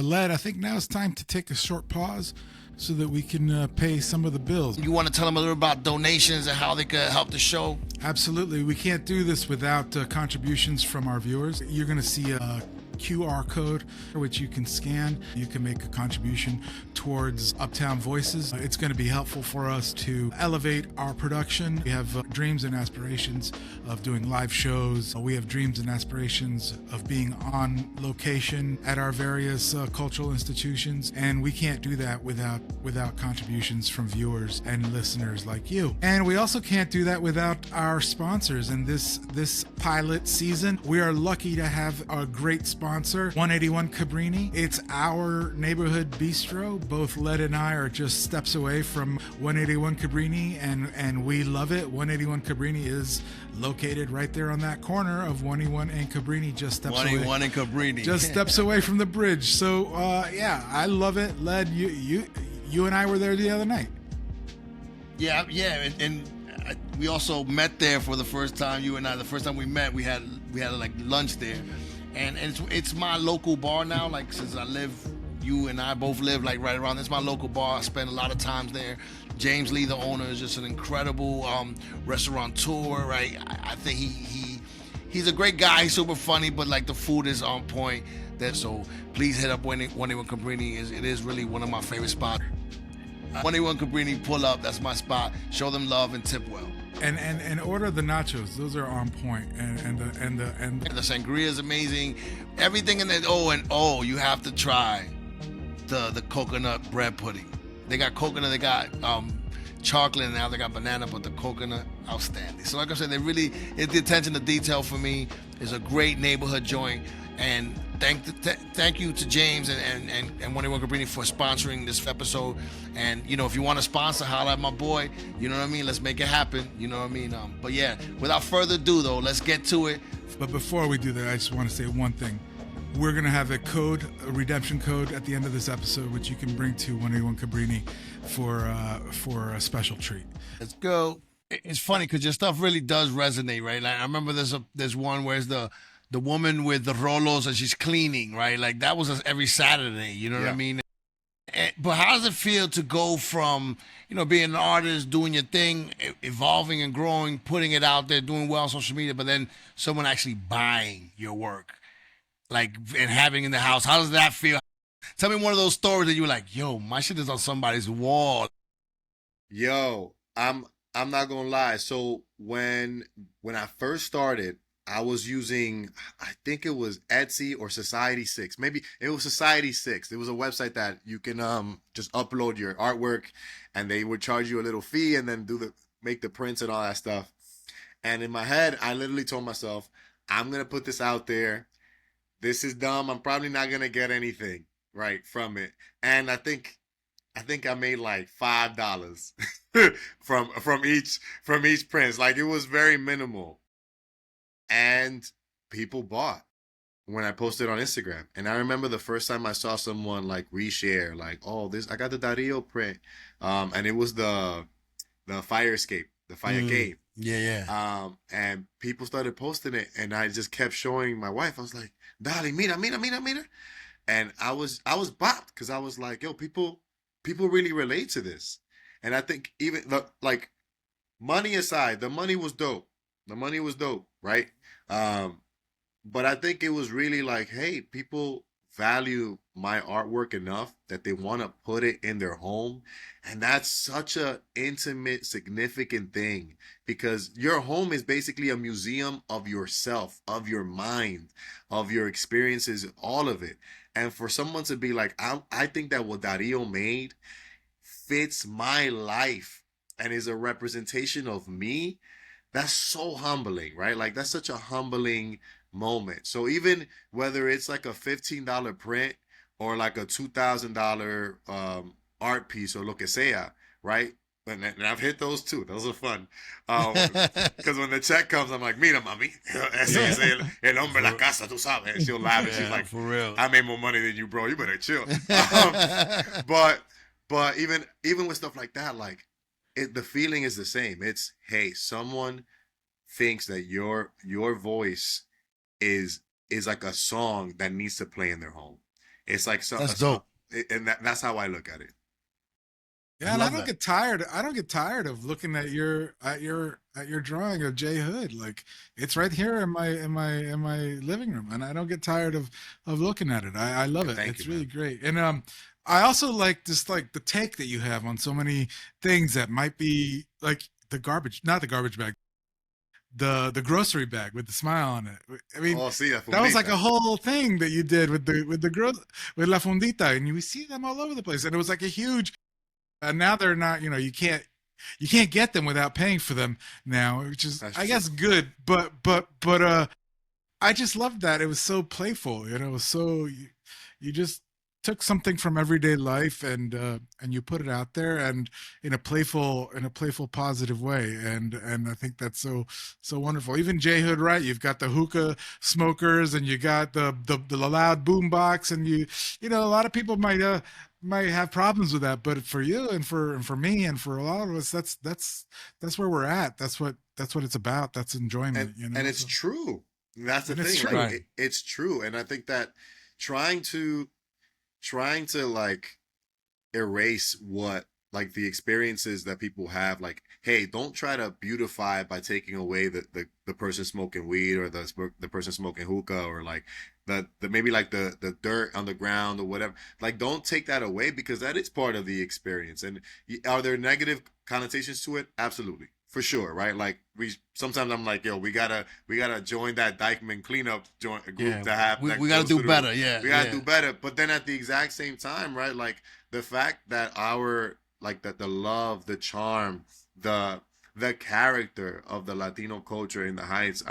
Lad, I think now it's time to take a short pause so that we can pay some of the bills. You want to tell them a little about donations and how they could help the show? Absolutely. We can't do this without contributions from our viewers. You're going to see a QR code which you can scan. You can make a contribution towards Uptown Voices. It's going to be helpful for us to elevate our production. We have dreams and aspirations of doing live shows. We have dreams and aspirations of being on location at our various cultural institutions, and we can't do that without contributions from viewers and listeners like you. And we also can't do that without our sponsors. And this pilot season, we are lucky to have a great sponsor sponsor, 181 Cabrini. It's our neighborhood bistro. Both Led and I are just steps away from 181 Cabrini, and we love it. 181 Cabrini is located right there on that corner of 181 and Cabrini, just steps 181 away. and Cabrini. Just steps away from the bridge. So, yeah, I love it. Led, you and I were there the other night. Yeah, and we also met there for the first time. You and I, the first time we met, we had like lunch there, and it's my local bar now. Like, since I live, you and I both live like right around. It's my local bar. I spend a lot of times there. James Lee, the owner, is just an incredible restaurateur. Right, I think he's a great guy. He's super funny, but like the food is on point. So please hit up 181 Cabrini. It is really one of my favorite spots. 181 Cabrini, pull up. That's my spot. Show them love and tip well. And order the nachos. Those are on point. And the sangria is amazing. Everything in there. You have to try the coconut bread pudding. They got coconut. They got chocolate, and now they got banana. But the coconut, outstanding. So like I said, it's the attention to detail for me. It's a great neighborhood joint. And thank you to James and 181 Cabrini for sponsoring this episode. And if you want to sponsor, holla at my boy. You know what I mean? Let's make it happen. You know what I mean? But yeah, without further ado though, let's get to it. But before we do that, I just want to say one thing. We're gonna have a redemption code at the end of this episode, which you can bring to 181 Cabrini for a special treat. Let's go. It's funny because your stuff really does resonate, right? Like I remember there's one where it's the woman with the rolos and she's cleaning, right? Like that was every Saturday, you know what I mean? But how does it feel to go from, being an artist, doing your thing, evolving and growing, putting it out there, doing well on social media, but then someone actually buying your work, like, and having it in the house? How does that feel? Tell me one of those stories that you were like, yo, my shit is on somebody's wall. Yo, I'm not gonna lie. So when I first started, I was using, I think it was Etsy or Society 6. Maybe it was Society 6. It was a website that you can just upload your artwork, and they would charge you a little fee and then make the prints and all that stuff. And in my head, I literally told myself, I'm going to put this out there. This is dumb. I'm probably not going to get anything right from it. And I think I made like $5 from each print. Like, it was very minimal. And people bought when I posted on Instagram. And I remember the first time I saw someone like reshare, like, oh, I got the Dario print. And it was the fire escape, the fire game. Yeah. And people started posting it, and I just kept showing my wife. I was like, Dali, mira. And I was bopped, because I was like, yo, people really relate to this. And I think even like money aside, the money was dope. Right? But I think it was really like, hey, people value my artwork enough that they want to put it in their home. And that's such a intimate, significant thing, because your home is basically a museum of yourself, of your mind, of your experiences, all of it. And for someone to be like, I think that what Dario made fits my life and is a representation of me, that's so humbling, right? Like, that's such a humbling moment. So even whether it's like a $15 print or like a $2,000 art piece or lo que sea, right? And I've hit those too. Those are fun. Because when the check comes, I'm like, mira, mami, ese es el hombre de la casa, tú sabes. And she'll laugh, and she's like, for real, I made more money than you, bro. You better chill. But even with stuff like that, like, the feeling is the same. It's, hey, someone thinks that your voice is like a song that needs to play in their home. It's like that's dope, and that's how I look at it. Yeah, and I don't get tired. I don't get tired of looking at your drawing of J Hood. Like, it's right here in my living room, and I don't get tired of looking at it. I love it. It's really great. And I also like just like the take that you have on so many things that might be like not the garbage bag, the grocery bag with the smile on it. I mean, that was like a whole thing that you did with La Fundita, and you see them all over the place, and it was like a huge. And now they're not, you can't get them without paying for them now, which is, I guess, good. But I just loved that. It was so playful, you know. It was so you just took something from everyday life and you put it out there and in a playful positive way, and I think that's so wonderful. Even J Hood, right? You've got the hookah smokers and you got the loud boom box, and you know a lot of people might have problems with that, but for you and for me and for a lot of us, that's where we're at. That's what it's about. That's and enjoyment, you know. it's So true. That's the and it's thing. true. Like Right. it's true, and I think that trying to like erase what like the experiences that people have, like, hey, don't try to beautify it by taking away the person smoking weed or the person smoking hookah, or like the maybe like the dirt on the ground or whatever. Like, don't take that away, because that is part of the experience. And are there negative connotations to it? Absolutely, for sure, right? Like, we sometimes I'm like, yo, we gotta join that Dykeman cleanup joint group Yeah. to have that We got to goes do through. better. Yeah. We gotta Yeah. do better. But then at the exact same time, right? Like, the fact that our like that the love, the charm, the the character of the Latino culture in the Heights,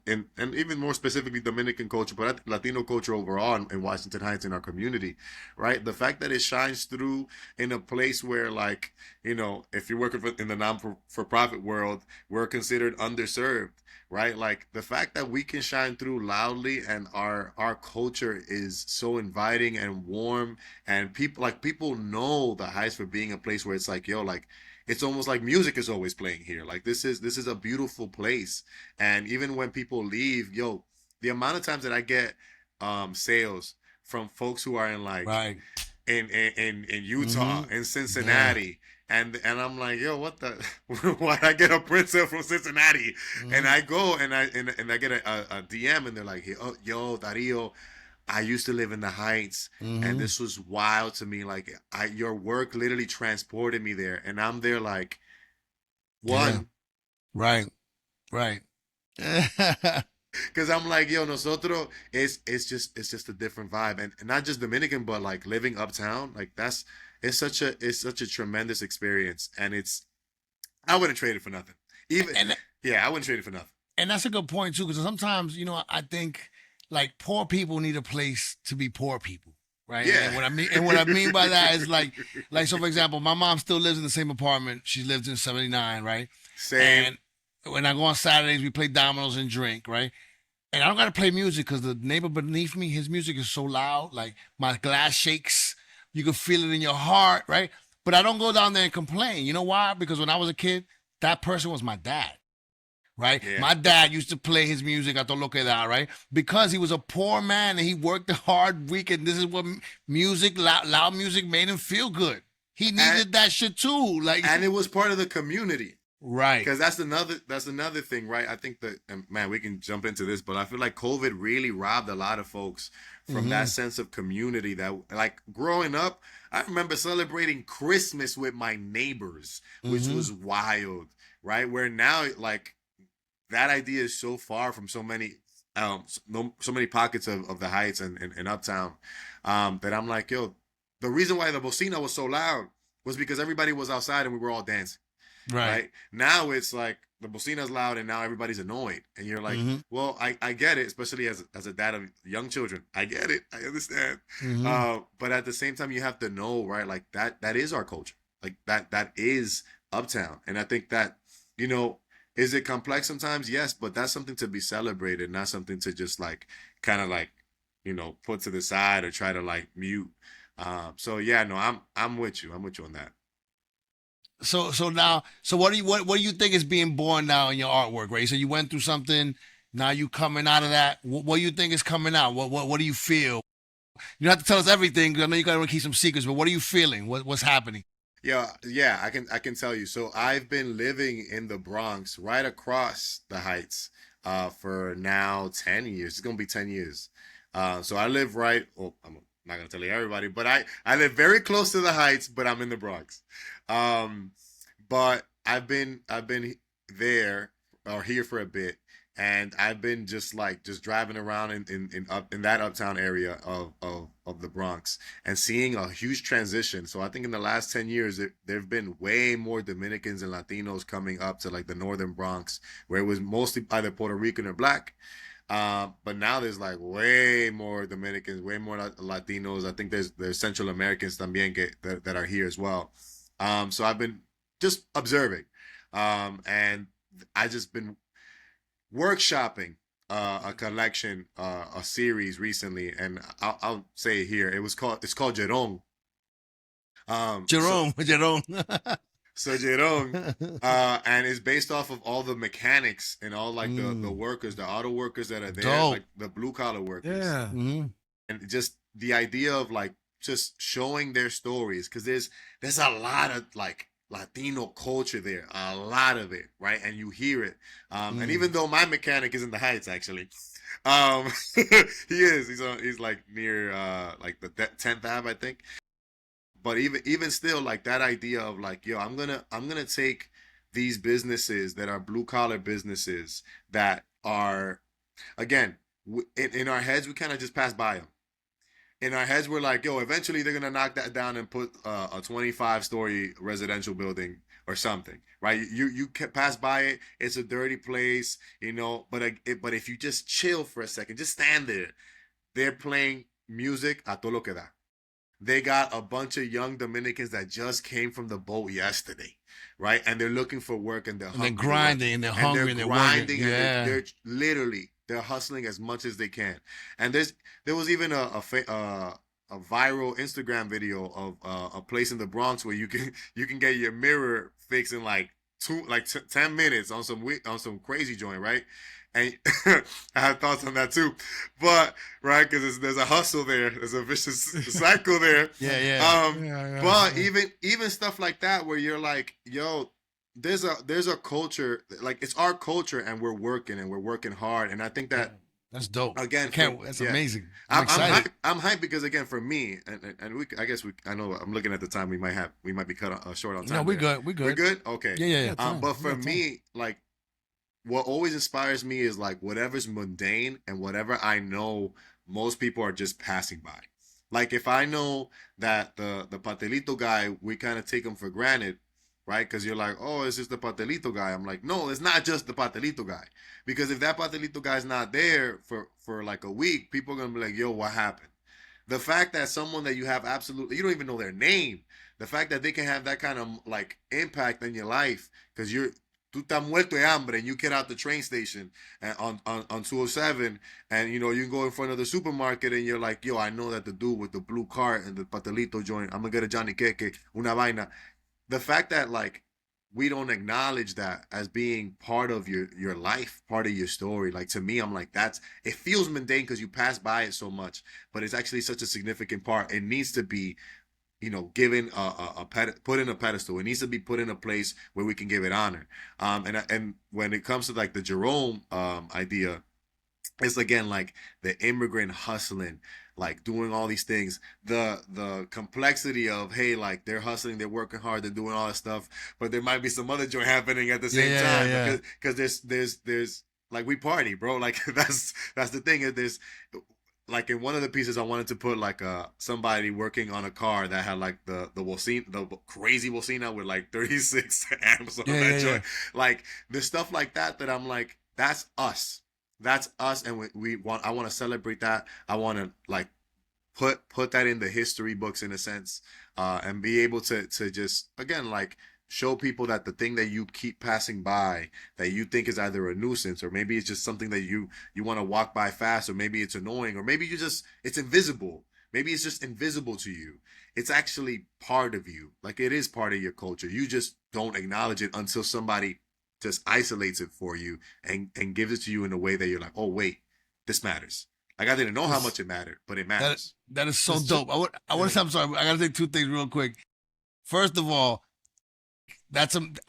and even more specifically Dominican culture, but I think Latino culture overall in Washington Heights, in our community, right? The fact that it shines through in a place where, like, if you're working in the for profit world, we're considered underserved, right? Like, the fact that we can shine through loudly, and our culture is so inviting and warm, and people know the Heights for being a place where it's like, yo, like, it's almost like music is always playing here. Like, this is a beautiful place. And even when people leave, yo, the amount of times that I get sales from folks who are in, like, Right. in Utah, Mm-hmm. in Yeah. Cincinnati, and I'm like, yo, what the why I get a print sale from Cincinnati? And Mm-hmm. I go and I get a DM, and they're like, hey, oh, yo, Dario, I used to live in the Heights, and Mm-hmm. this was wild to me. Like, your work literally transported me there, and I'm there like, Yeah. one, Right. Right. because I'm like, yo, nosotros, it's just a different vibe, and not just Dominican, but like living uptown, like, it's such a tremendous experience, and I wouldn't trade it for nothing. Even, and yeah, I wouldn't trade it for nothing. and that's a good point too, because sometimes I think like poor people need a place to be poor people, right? Yeah. And what I mean by that is like so for example, my mom still lives in the same apartment she lived in '79, right? Same. And when I go on Saturdays, we play dominoes and drink, right? And I don't gotta play music because the neighbor beneath me, his music is so loud, like my glass shakes. You can feel it in your heart, right? But I don't go down there and complain. You know why? Because when I was a kid, that person was my dad, right? Yeah. My dad used to play his music a todo lo que da, right? Because he was a poor man and he worked a hard week, and this is what music, loud music, made him feel good. He and needed that shit too, like and it was part of the community. right. Because that's another thing, right? I think that, and man, we can jump into this, but I feel like COVID really robbed a lot of folks from that Mm-hmm. sense of community. That, like, growing up, I remember celebrating Christmas with my neighbors, which Mm-hmm. was wild, right? Where now, like, that idea is so far from so many pockets of the Heights and Uptown, that I'm like, yo, the reason why the bocina was so loud was because everybody was outside and we were all dancing, Right. right? Now it's like the bocina's loud and now everybody's annoyed. And you're like, Mm-hmm. well, I get it, especially as a dad of young children. I get it. I understand. Mm-hmm. But at the same time, you have to know, right? Like, that is our culture. Like, that is Uptown. And I think that, you know, is it complex sometimes? Yes, but that's something to be celebrated, not something to just, like, kind of like, put to the side or try to, like, mute. So yeah, no, I'm with you. I'm with you on that. So now, so what do you think is being born now in your artwork, right? So you went through something, now you coming out of that. What do you think is coming out? What do you feel? You don't have to tell us everything, 'cause I know you gotta keep some secrets, but what are you feeling? What's happening? Yeah, I can tell you. So I've been living in the Bronx, right across the Heights, for now 10 years. It's gonna be 10 years. So I live right. Oh, I'm not gonna tell you everybody, but I live very close to the Heights, but I'm in the Bronx. Um, but I've been there or here for a bit, and I've been just driving around in that uptown area of the Bronx, and seeing a huge transition. So I think in the last 10 years, there've been way more Dominicans and Latinos coming up to, like, the northern Bronx, where it was mostly either Puerto Rican or black. But now there's like way more Dominicans, way more Latinos. I think there's Central Americans también that are here as well. So I've been just observing, and I just been workshopping a collection, a series recently, and I'll say it here. It's called Jerome. Jerome, Jerome. So Jerome, and it's based off of all the mechanics and all like the workers, the auto workers that are there, Dope. like the blue collar workers, Yeah. Mm-hmm. and just the idea of like just showing their stories, because there's a lot of like Latino culture there, a lot of it, right? And you hear it. And even though my mechanic is in the Heights, actually, he is. He's like near like the 10th Ave, I think. But even still, like that idea of like, yo, I'm gonna take these businesses that are blue collar businesses that are, again, in our heads we kind of just pass by them. In our heads we're like, yo, eventually they're gonna knock that down and put a 25-story residential building or something, right? You can pass by it, it's a dirty place, you know, but if you just chill for a second, just stand there, they're playing music a todo lo que da. They got a bunch of young Dominicans that just came from the boat yesterday, right? And they're looking for work, and they're hungry, grinding, and they're hungry, and they're grinding, working. and they're literally they're hustling as much as they can. And there was even a viral Instagram video of a place in the Bronx where you can get your mirror fixed in like 10 minutes on some crazy joint, right? And I have thoughts on that too, but right, because there's a hustle there, there's a vicious cycle there. Yeah. But even stuff like that, where you're like, yo, there's a culture, like it's our culture, and we're working hard, and I think that that's dope. Again, that's amazing. I'm excited. I'm hyped because, again, for me, and I know I'm looking at the time. We might be cut short on time. No, we're there. good. We're good. Okay. Yeah. But for me, like, what always inspires me is like whatever's mundane and whatever I know most people are just passing by. Like if I know that the pastelito guy, we kind of take him for granted, right? Because you're like, oh, it's just the pastelito guy. I'm like, no, it's not just the pastelito guy. Because if that pastelito guy's not there for like a week, people are gonna be like, yo, what happened? The fact that someone that you have absolutely, you don't even know their name, the fact that they can have that kind of like impact in your life, because tú estás muerto de hambre, and you get out the train station and on 207, and you know you can go in front of the supermarket, and you're like, yo, I know that the dude with the blue cart and the pastelito joint, I'm gonna get a Johnny Keke, una vaina. The fact that like we don't acknowledge that as being part of your life, part of your story, like to me, I'm like, it feels mundane because you pass by it so much, but it's actually such a significant part. It needs to be, you know, given put in a pedestal. It needs to be put in a place where we can give it honor. And when it comes to like the Jerome idea, it's again like the immigrant hustling, like doing all these things, the complexity of, hey, like they're hustling, they're working hard, they're doing all that stuff, but there might be some other joint happening at the same time, because there's like we party, bro. Like that's the thing. There's like in one of the pieces, I wanted to put like somebody working on a car that had like the bocina, the crazy bocina with like 36 amps on that joint. Like the stuff like that I'm like, that's us. That's us, and I want to celebrate that. I want to like put that in the history books in a sense, and be able to just again like show people that the thing that you keep passing by that you think is either a nuisance, or maybe it's just something that you want to walk by fast, or maybe it's annoying, or maybe it's invisible. Maybe it's just invisible to you. It's actually part of you. Like it is part of your culture. You just don't acknowledge it until somebody just isolates it for you and gives it to you in a way that you're like, oh wait, this matters. Like I didn't know how much it mattered, but it matters. That is so dope. I'm sorry. I gotta say two things real quick. First of all,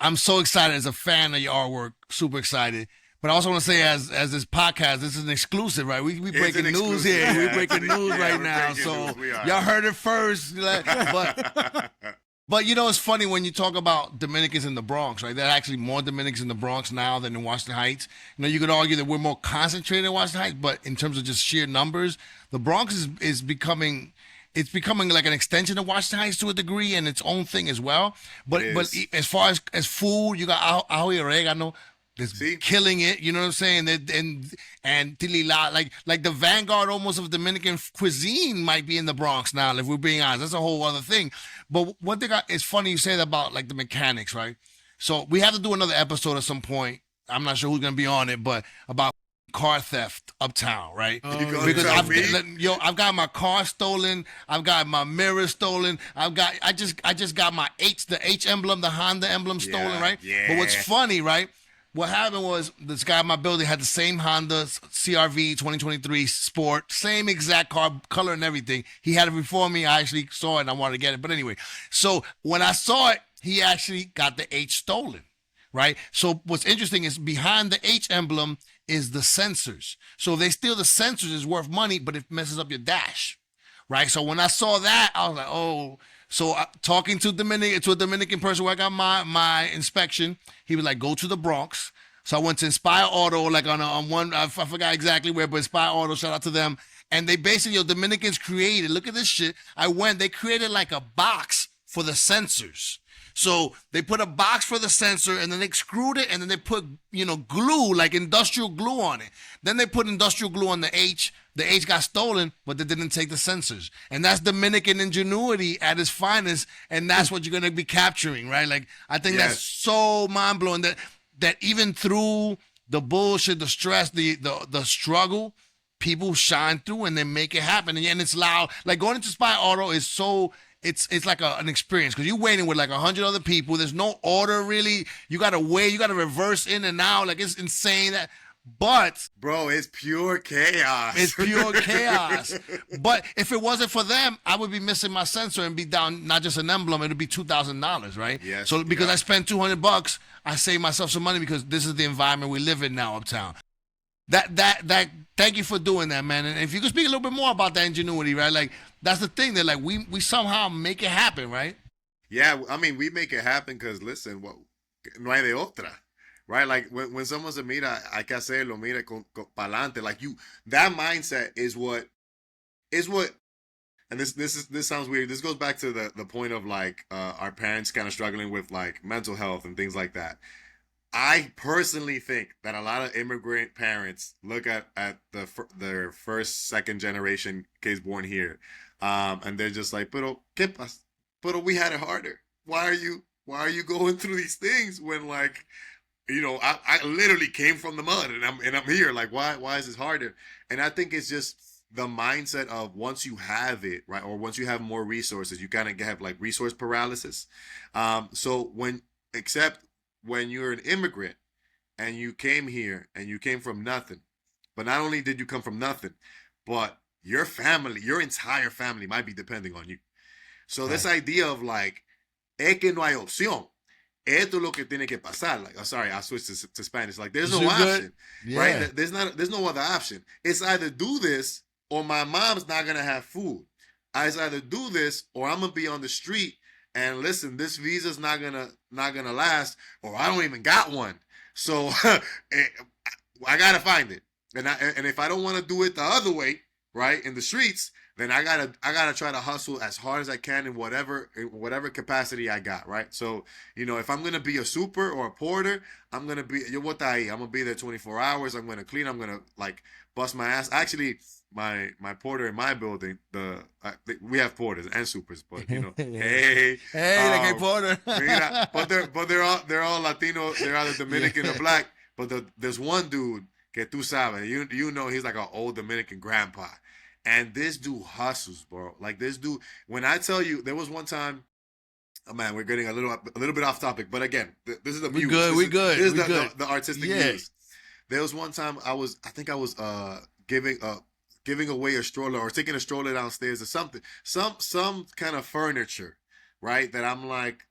I'm so excited as a fan of your artwork. Super excited. But I also want to say, as this podcast, this is an exclusive, right? We breaking news here. Yeah, we breaking news right now. So y'all heard it first. But you know, it's funny when you talk about Dominicans in the Bronx, right? There are actually more Dominicans in the Bronx now than in Washington Heights. You know, you could argue that we're more concentrated in Washington Heights, but in terms of just sheer numbers, the Bronx is becoming like an extension of Washington Heights to a degree, and its own thing as well. But as far as food, you got ajo y oregano, That's See? killing it. You know what I'm saying? And Tilila, like the vanguard almost of Dominican cuisine might be in the Bronx now. If we're being honest, that's a whole other thing. But one thing it's funny you say that about like the mechanics, right? So we have to do another episode at some point. I'm not sure who's gonna be on it, but about car theft uptown, right? Oh, You gonna Because tell me? I've got my car stolen, I've got my mirror stolen, I just got the H emblem, the Honda emblem stolen, Yeah, right? yeah. But what's funny, right? What happened was this guy in my building had the same Honda CRV 2023 Sport, same exact car, color and everything. He had it before me. I actually saw it and I wanted to get it. But anyway, so when I saw it, he actually got the H stolen, right? So what's interesting is behind the H emblem is the sensors. So if they steal the sensors, it's worth money, but it messes up your dash, right? So when I saw that, I was like, oh. So talking to a Dominican person where I got my inspection, he was like, go to the Bronx. So I went to Inspire Auto, like on one, I forgot exactly where, but Inspire Auto, shout out to them. And they basically, Dominicans created, look at this shit. They created like a box for the sensors. So they put a box for the sensor and then they screwed it and then they put, glue, like industrial glue on it. Then they put industrial glue on the H. The H got stolen, but they didn't take the sensors. And that's Dominican ingenuity at its finest. And that's what you're going to be capturing, right? Like, I think Yes. that's so mind blowing that even through the bullshit, the stress, the struggle, people shine through and they make it happen. And it's loud. Like going into Spy Auto is so, it's like an experience because you're waiting with like 100 other people. There's no order really. You got to wait. You got to reverse in and out. Like it's insane that. But Bro, it's pure chaos. it's pure chaos. But if it wasn't for them, I would be missing my sensor and be down not just an emblem, it would be $2,000, right? Yes, So because yeah. I spent $200, I saved myself some money because this is the environment we live in now uptown. That thank you for doing that, man. And if you could speak a little bit more about that ingenuity, right? Like that's the thing that like we somehow make it happen, right? Yeah, I mean, we make it happen because, listen, no hay de otra. Right, like when someone says, "Mira, hay que hacerlo, mira, pa'lante," like that mindset is what, and this sounds weird. This goes back to the point of like our parents kind of struggling with like mental health and things like that. I personally think that a lot of immigrant parents look at their first, second generation kids born here, and they're just like, "Pero qué pasa? Pero we had it harder. Why are you going through these things when like." I literally came from the mud and I'm here. Like, why is this harder? And I think it's just the mindset of once you have it, right, or once you have more resources, you kind of have like resource paralysis. So except when you're an immigrant and you came here and you came from nothing, but not only did you come from nothing, but your entire family might be depending on you. So this idea of like, es que no hay opción. Esto es lo que tiene que pasar. Like, sorry, I switched to Spanish. Like, there's no option, right? There's no other option. It's either do this or my mom's not gonna have food. It's either do this or I'm gonna be on the street. And listen, this visa's not gonna last, or I don't even got one. So I gotta find it. And if I don't want to do it the other way, right, in the streets, then I gotta try to hustle as hard as I can in whatever capacity I got, right? So, if I'm gonna be a super or a porter, I'm gonna be I'm gonna be there 24 hours. I'm gonna clean. I'm gonna like bust my ass. Actually, my porter in my building, we have porters and supers, but hey, like a porter. Mira, but they're all Latino. They're either Dominican or black. But there's one dude que tú sabes, he's like an old Dominican grandpa. And this dude hustles, bro. Like this dude, when I tell you, there was one time, oh man, we're getting a little bit off topic, but again, this is the muse. We good. This is the artistic muse. There was one time I think I was giving away a stroller or taking a stroller downstairs or something, some kind of furniture, right? That I'm like,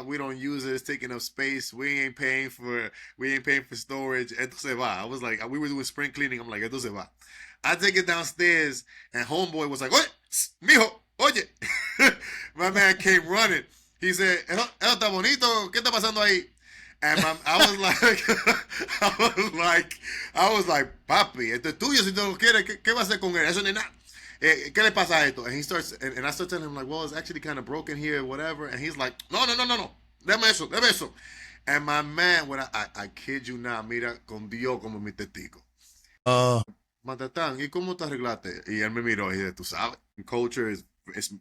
we don't use it. It's taking up space. We ain't paying for storage. Entonces va. I was like, we were doing spring cleaning. I'm like, entonces va. I take it downstairs, and homeboy was like, "Oye, mijo, oye." My man came running. He said, "Eso está bonito. ¿Qué está pasando ahí?" And I was like, "Papi, esto es tuyo. Si tú lo quieres, ¿qué va a hacer con él? Eso ni nada. ¿Qué le pasa a esto?" And he starts, and I start telling him like, "Well, it's actually kind of broken here, whatever." And he's like, "No. Dame eso. And my man, when I kid you not, mira, con Dios como mi testigo. Uh, Matatán, ¿y cómo te arreglaste? Y él me miró y dice, tú sabes, culture is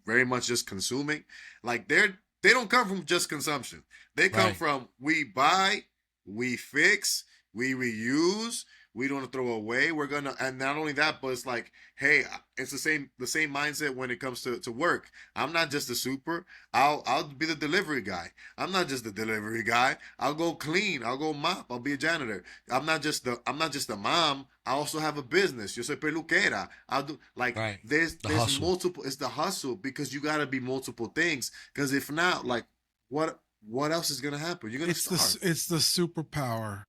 very much just consuming. Like they don't come from just consumption. They come Right. from we buy, we fix, we reuse, we don't throw away. We're gonna, and not only that, but it's like, hey, it's the same mindset when it comes to work. I'm not just a super. I'll be the delivery guy. I'm not just the delivery guy. I'll go clean. I'll go mop. I'll be a janitor. I'm not just a mom. I also have a business. Yo soy peluquera. I'll do like Right. there's hustle. multiple. It's the hustle because you gotta be multiple things. Because if not, like what else is gonna happen? You're gonna starve. It's the superpower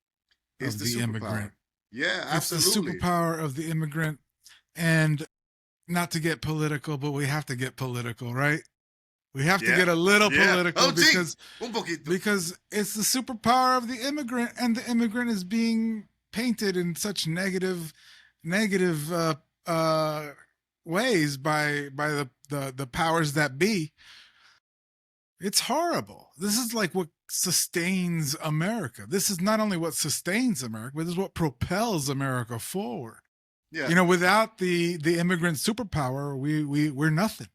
It's of the the superpower. immigrant. Yeah, It's absolutely. the superpower of the immigrant. And not to get political, but we have to get political, right? We have to Yeah. get a little Yeah. political Oh, gee. because Un poquito. it's the superpower of the immigrant, and the immigrant is being painted in such negative ways by the powers that be. It's horrible. This is like what sustains America. This is not only what sustains America, but this is what propels America forward. Yeah. You know, without the immigrant superpower, we're nothing.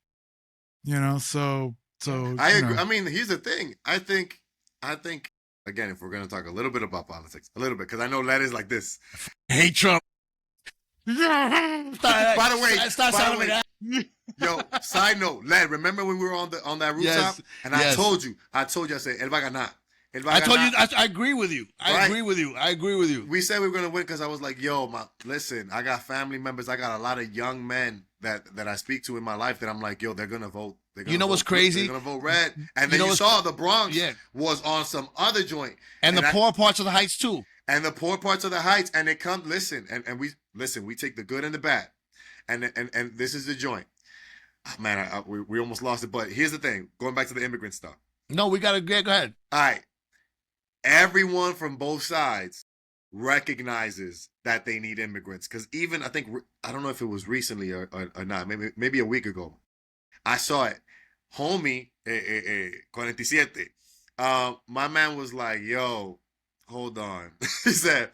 You know, so I you agree. know. I mean, here's the thing. I think again, if we're gonna talk a little bit about politics, a little bit, because I know Led is like this. hate Trump. By the way, Stop by the sounding way, like yo, side note, Led, remember when we were on that rooftop? Yes, And yes. I told you, I said, él va a ganar. Él va a I told you. ganar. I agree with you. I Right. agree with you. I agree with you. We said we were gonna win because I was like, yo, listen, I got family members, I got a lot of young men that I speak to in my life that I'm like, yo, they're gonna vote. They're gonna You know vote what's blue, crazy? They're gonna vote red. And You then know you what's- saw the Bronx Yeah. was on some other joint. And the I- poor parts of the Heights too. and the poor parts of the Heights, and it comes. Listen, and we take the good and the bad, and this is the joint. Oh, man, we almost lost it. But here's the thing: going back to the immigrant stuff. No, we gotta go ahead. All right, everyone from both sides recognizes that they need immigrants because even I don't know if it was recently or not, maybe a week ago, I saw it. Homie, 47. My man was like, "Yo, hold on." He said,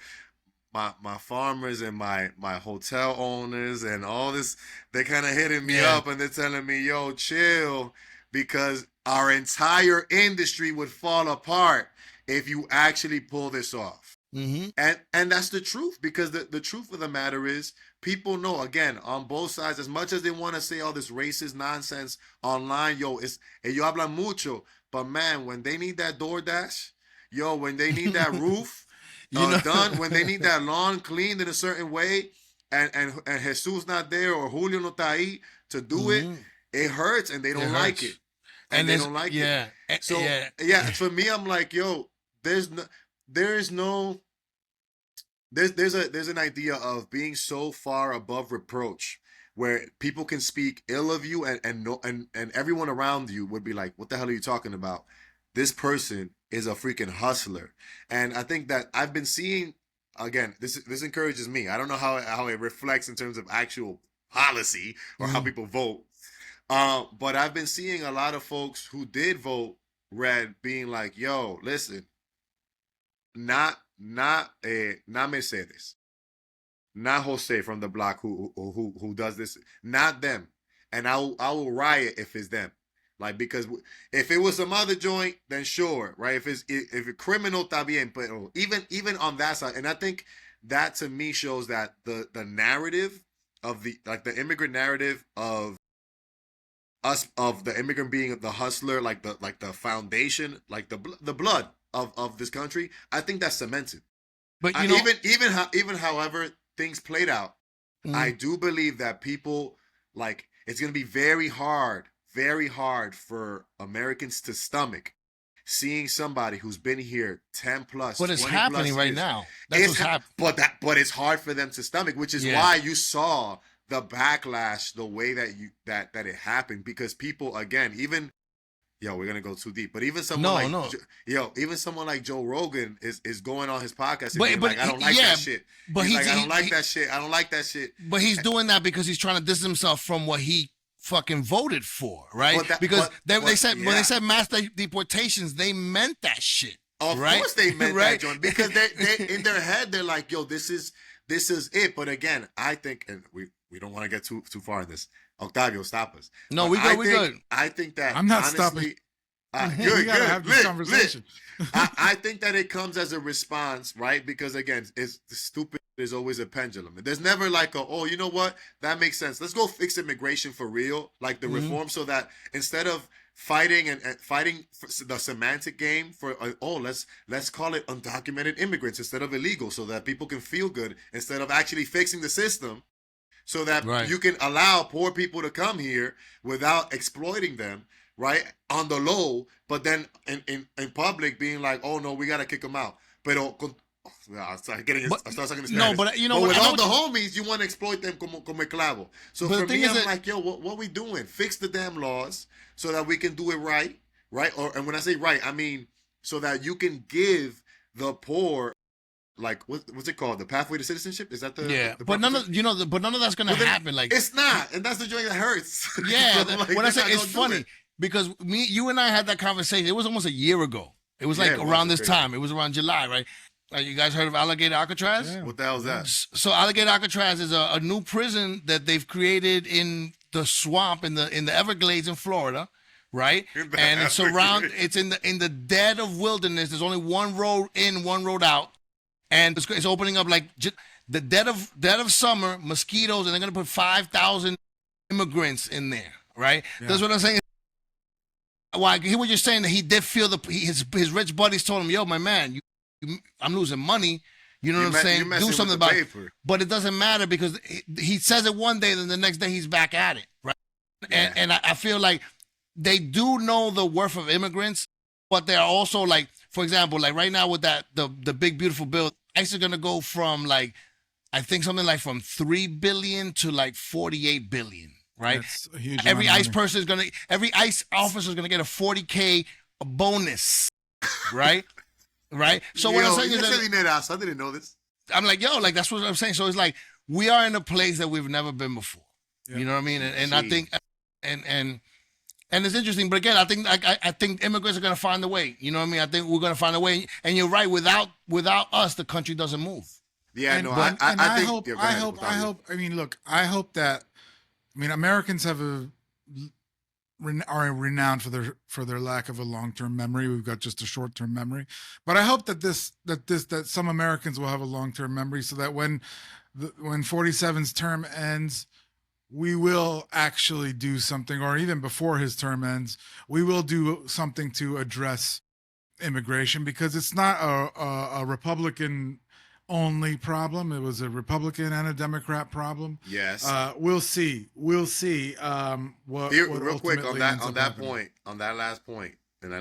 "My farmers and my hotel owners and all this, they kind of hitting me Yeah. up and they're telling me, yo, chill, because our entire industry would fall apart if you actually pull this off." Mm-hmm. And that's the truth, because the truth of the matter is people know, again, on both sides, as much as they want to say all this racist nonsense online, yo, ellos hablan mucho, but man, when they need that DoorDash, yo, when they need that roof done, when they need that lawn cleaned in a certain way, and Jesus not there or Julio no está ahí to do it hurts, and they don't like it. And they don't like it. So yeah, for me, I'm like, yo, there's an idea of being so far above reproach where people can speak ill of you and everyone around you would be like, what the hell are you talking about? This person is a freaking hustler. And I think that I've been seeing, again, this encourages me. I don't know how it reflects in terms of actual policy or how people vote. But I've been seeing a lot of folks who did vote red being like, yo, listen, not Mercedes, not Jose from the block who does this, not them. And I will riot if it's them. Like, because if it was some other joint, then sure, right? If it's criminal, está bien. But even on that side, and I think that to me shows that the narrative of the immigrant narrative of us, of the immigrant being the hustler, like the foundation, like the blood of this country, I think that's cemented. But you know, even however things played out, I do believe that people, like, it's gonna be very hard for Americans to stomach seeing somebody who's been here 10 plus. but it's 20 happening plus right years. now. That's what's happening. But it's hard for them to stomach, which is Yeah. why you saw the backlash the way that it happened, because people, again, even, yo, we're gonna go too deep, but even someone even someone like Joe Rogan is going on his podcast and being like, I don't like that shit. But He's like, I don't like that shit. I don't like that shit. But he's doing that because he's trying to distance himself from what he fucking voted for, right? But that- because but- they said when yeah. they said mass deportations, they meant that shit. Of right? course they meant Right? that, John, because they in their head they're like, yo, this is it. But again, I think, and we don't want to get too far in this. Octavio, stop us. No, But we good. We good. I think that I'm not honestly, stopping. good, We gotta good, have this conversation. I think that it comes as a response, right? Because again, it's stupid. There's always a pendulum. There's never like oh, you know what? That makes sense. Let's go fix immigration for real, like the reform, so that instead of fighting and fighting for the semantic game for let's call it undocumented immigrants instead of illegal, so that people can feel good instead of actually fixing the system, so that Right. you can allow poor people to come here without exploiting them, right, on the low, but then in public being like, oh no, we gotta kick them out. Pero I start talking in Spanish. No, but you know but what? with I know all the what homies, you want to exploit them como esclavo. So But for the thing me, is I'm that- like, yo, what we doing? Fix the damn laws so that we can do it right, right? And when I say right, I mean so that you can give the poor, like what's it called, the pathway to citizenship? Is that the yeah, the but none of proposition? but none of that's gonna Well, then happen. Like, it's not, and that's the joint that hurts. yeah, So, like, when I they're say not it's gonna do funny it. because you and I had that conversation. It was almost a year ago. It was Yeah, like it was. around this Crazy. time. It was around July, right? You guys heard of Alligator Alcatraz? Yeah. What the hell is that? So Alligator Alcatraz is a new prison that they've created in the swamp in the Everglades in Florida, right? In the And it's around. Everglades. It's in the dead of wilderness. There's only one road in, one road out, and it's opening up like the dead of summer, mosquitoes, and they're gonna put 5,000 immigrants in there, right? Yeah. That's what I'm saying. Well, I hear what you're saying, that he did feel his rich buddies told him, yo, my man, I'm losing money. You know what I'm saying? Do something about it. Paper. But it doesn't matter because he says it one day, then the next day he's back at it, right? Yeah. And I feel like they do know the worth of immigrants, but they're also like, for example, like right now with that the big beautiful bill, ICE is gonna go from like, I think something like from 3 billion to like 48 billion, right? That's a huge Every amount ICE of money. person is gonna, every ICE officer is gonna get a 40K bonus, right? Right. So what I'm saying is that dinerazo. I didn't know this. I'm like, yo, like that's what I'm saying. So it's like we are in a place that we've never been before. Yeah. You know what I mean? And I Gee. think, and it's interesting. But again, I think immigrants are gonna find a way. You know what I mean? I think we're gonna find a way. And you're right. Without us, the country doesn't move. Yeah, And, no, but- and I think. hope, yeah, go I ahead, hope, I Octavio. hope. I mean, look, I hope that. I mean, Americans are renowned for their lack of a long-term memory. We've got just a short-term memory, but I hope that some Americans will have a long-term memory, so that when 47's term ends, we will actually do something, or even before his term ends, we will do something to address immigration, because it's not a Republican only problem. It was a Republican and a Democrat problem. Yes. We'll see. We'll see. What Real quick on ultimately that ends on up that happening. point, on that last point, and I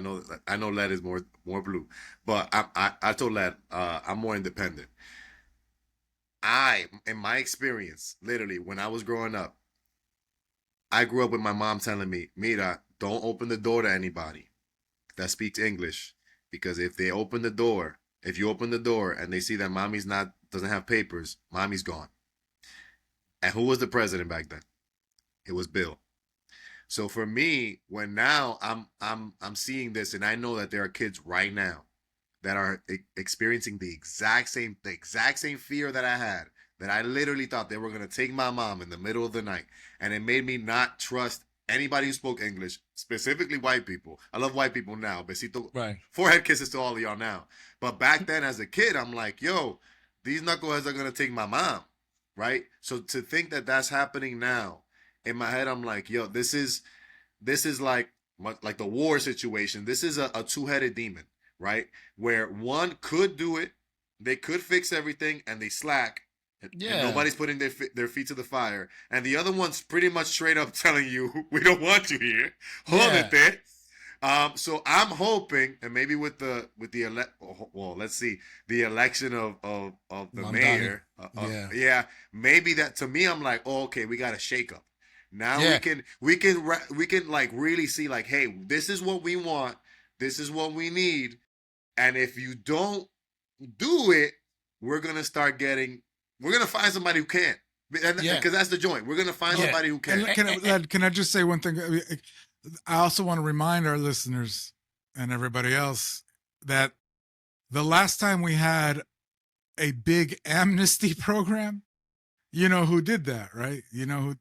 know Led is more blue, but I told Led I'm more independent. In my experience, literally when I was growing up, I grew up with my mom telling me, "Mira, don't open the door to anybody that speaks English, because if you open the door and they see that mommy's doesn't have papers, mommy's gone." And who was the president back then? It was Bill. So for me, when now I'm seeing this, and I know that there are kids right now that are experiencing the exact same fear that I had, that I literally thought they were gonna take my mom in the middle of the night, and it made me not trust anybody who spoke English, specifically white people. I love white people now. Besito, Right. forehead kisses to all of y'all now. But back then, as a kid, I'm like, yo, these knuckleheads are gonna take my mom, right? So to think that that's happening now, in my head, I'm like, yo, this is like the war situation. This is a two-headed demon, right? Where one could do it, they could fix everything, and they slack. And Yeah. nobody's putting their feet to the fire, and the other one's pretty much straight up telling you, "We don't want you here. Hold Yeah. it there." So I'm hoping, and maybe with the let's see, the election of the Mundane. mayor, Yeah. maybe that, to me, I'm like, oh, okay, we got a shake up. Now Yeah. we can like really see, like, hey, this is what we want, this is what we need, and if you don't do it, we're gonna find somebody who can, because Yeah. that's the joint. We're gonna find Yeah. somebody who can. And can I just say one thing? I also want to remind our listeners and everybody else that the last time we had a big amnesty program, you know who did that, right? You know who?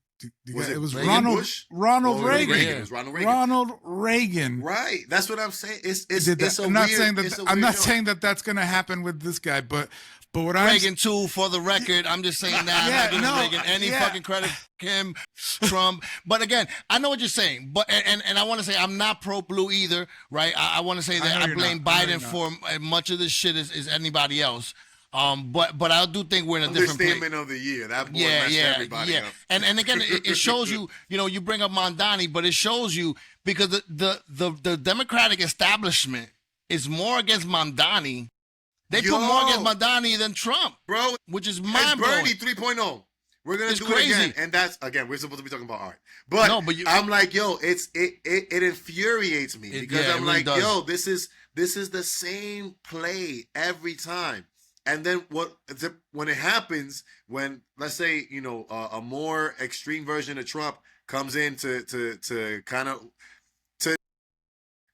It was Reagan Bush? Ronald Oh, Reagan. Reagan. It was Ronald Reagan. Ronald Reagan. Right. That's what I'm saying. It's did that. a I'm not weird, saying that. it's a I'm weird not joke. saying that that's going to happen with this guy, but what I'm Reagan too, for the record. I'm just saying that. Yeah, I'm not giving no, Reagan any yeah. fucking credit. Him, Trump. But again, I know what you're saying. But and I want to say I'm not pro blue either, right? I want to say that I blame Biden for much of this shit as anybody else. But I do think we're in a different place. Understatement of the year. That boy messed everybody up. And again, it shows you. You know, you bring up Mondani, but it shows you because the Democratic establishment is more against Mondani. They put more against Mondani than Trump, bro. Which is It's mind-blowing. Bernie 3.0. We're gonna do crazy. it again, and that's again. We're supposed to be talking about art, but, No, but I'm like, yo, it infuriates me because yeah, I'm it really like, does. yo, this is the same play every time. And then when it happens, when let's say a more extreme version of Trump comes in to kind of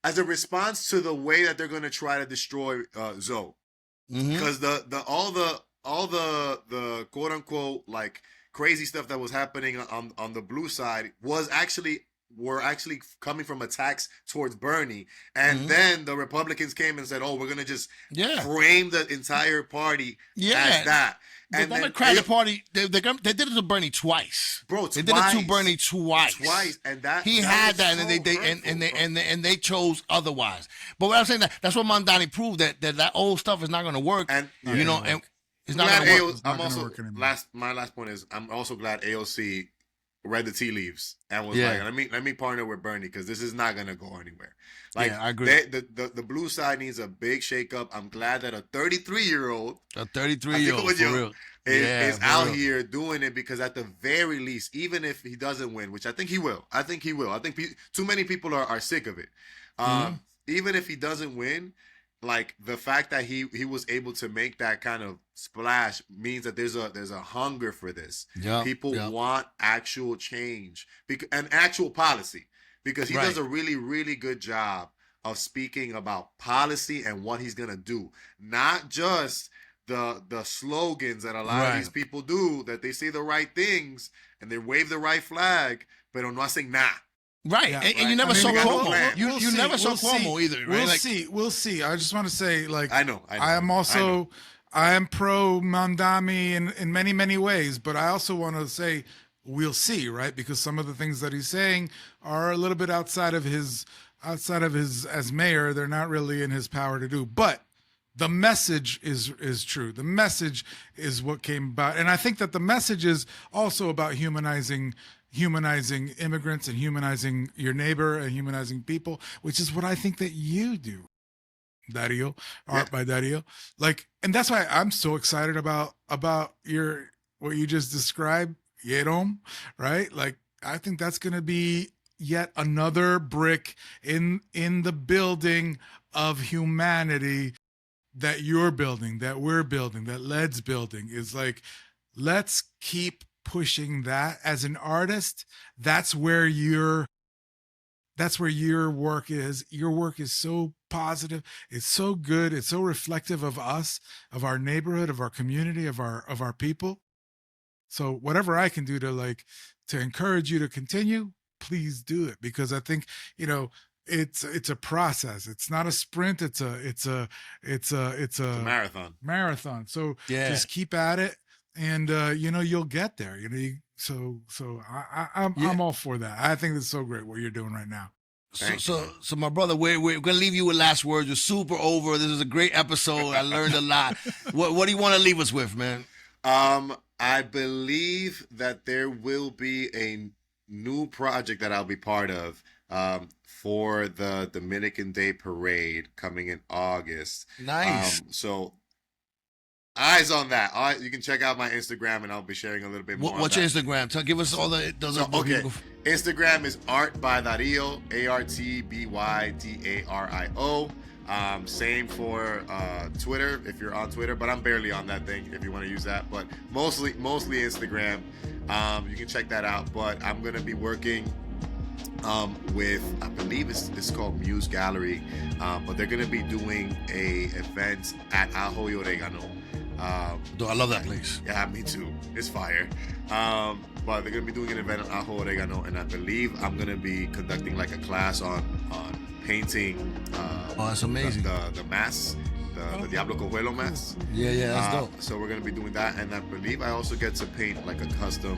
as a response to the way that they're going to try to destroy Zoe, because all the quote unquote like crazy stuff that was happening on the blue side were actually coming from attacks towards Bernie, and then the Republicans came and said, "Oh, we're gonna just frame the entire party as that." The And Democratic Party, they did it to Bernie twice, bro. They did it to Bernie twice, and that he had that, and they chose otherwise. But what I'm saying that's what Mondani proved that old stuff is not going to work, and and it's not going to work. I'm also my last point is I'm also glad AOC read the tea leaves and was like, let me partner with Bernie because this is not gonna go anywhere. Like, I agree. The blue side needs a big shakeup. I'm glad that a 33-year-old for real, is out here doing it, because at the very least, even if he doesn't win, which I think he will, I think too many people are sick of it. Even if he doesn't win, like the fact that he was able to make that kind of splash means that there's a hunger for this. People want actual change and actual policy, because he does a really, really good job of speaking about policy and what he's gonna do, not just the slogans that a lot of these people do, that they say the right things and they wave the right flag, pero no hacen nada. Right, and you never saw Cuomo. You never saw Cuomo either, right? We'll see. I just want to say, like, I know. I am pro Mondani in many, many ways, but I also want to say we'll see, right? Because some of the things that he's saying are a little bit outside of his as mayor. They're not really in his power to do, but the message is true. The message is what came about, and I think that the message is also about humanizing immigrants and humanizing your neighbor and humanizing people, which is what I think that you do, Dario, Art by Dario. Like, and that's why I'm so excited about what you just described, Yerom, right? Like, I think that's going to be yet another brick in the building of humanity that you're building, that we're building, that Led's building. Is like, let's keep pushing that. As an artist, that's where your work is. Your work is so positive, it's so good, it's so reflective of us, of our neighborhood, of our community, of our people. So whatever I can do to encourage you to continue, please do it, because I think it's a process. It's not a sprint. It's a marathon. So just keep at it. And you'll get there. I'm all for that. I think it's so great what you're doing right now. So my brother, we're gonna leave you with last words. You're super over. This is a great episode. I learned a lot. What do you want to leave us with, man? I believe that there will be a new project that I'll be part of for the Dominican Day Parade coming in August. Nice. So eyes on that. You can check out my Instagram, and I'll be sharing a little bit more. What's your Instagram? Give us all the. Okay. Instagram is Art by Dario, ArtByDario. Same for Twitter, if you're on Twitter, but I'm barely on that thing if you want to use that. But mostly Instagram. You can check that out. But I'm gonna be working with, I believe it's called Muse Gallery, but they're gonna be doing a event at Ajo y Oregano. Dude, I love that place. Yeah, me too. It's fire. But they're gonna be doing an event at Ajo Oregano, and I believe I'm gonna be conducting like a class on painting. Oh, that's amazing. The mass, the Diablo Cojuelo mass. Yeah, that's dope. So we're gonna be doing that, and I believe I also get to paint like a custom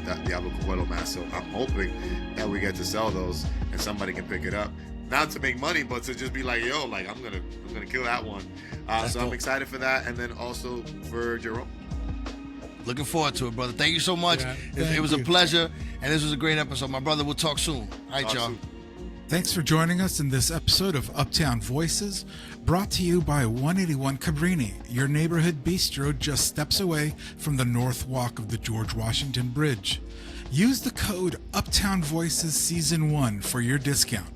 that Diablo Cojuelo mask. So I'm hoping that we get to sell those, and somebody can pick it up, not to make money, but to just be like, yo, like I'm gonna kill that one. So dope. I'm excited for that, and then also for Jerome. Looking forward to it, brother. Thank you so much. Yeah, It was a thank you. pleasure, and this was a great episode. My brother, we'll talk soon. All right, Talk y'all. soon. Thanks for joining us in this episode of Uptown Voices, brought to you by 181 Cabrini, your neighborhood bistro just steps away from the North Walk of the George Washington Bridge. Use the code Uptown Voices Season 1 for your discount.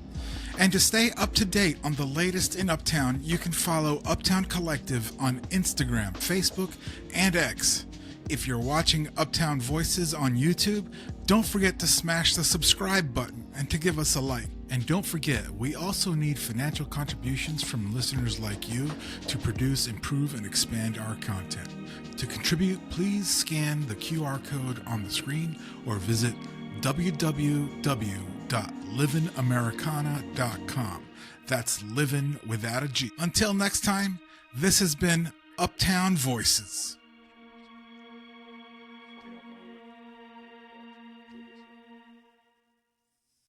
And to stay up to date on the latest in Uptown, you can follow Uptown Collective on Instagram, Facebook, and X. If you're watching Uptown Voices on YouTube, don't forget to smash the subscribe button and to give us a like. And don't forget, we also need financial contributions from listeners like you to produce, improve, and expand our content. To contribute, please scan the QR code on the screen or visit www.livingamericana.com. That's living without a G. Until next time, this has been Uptown Voices.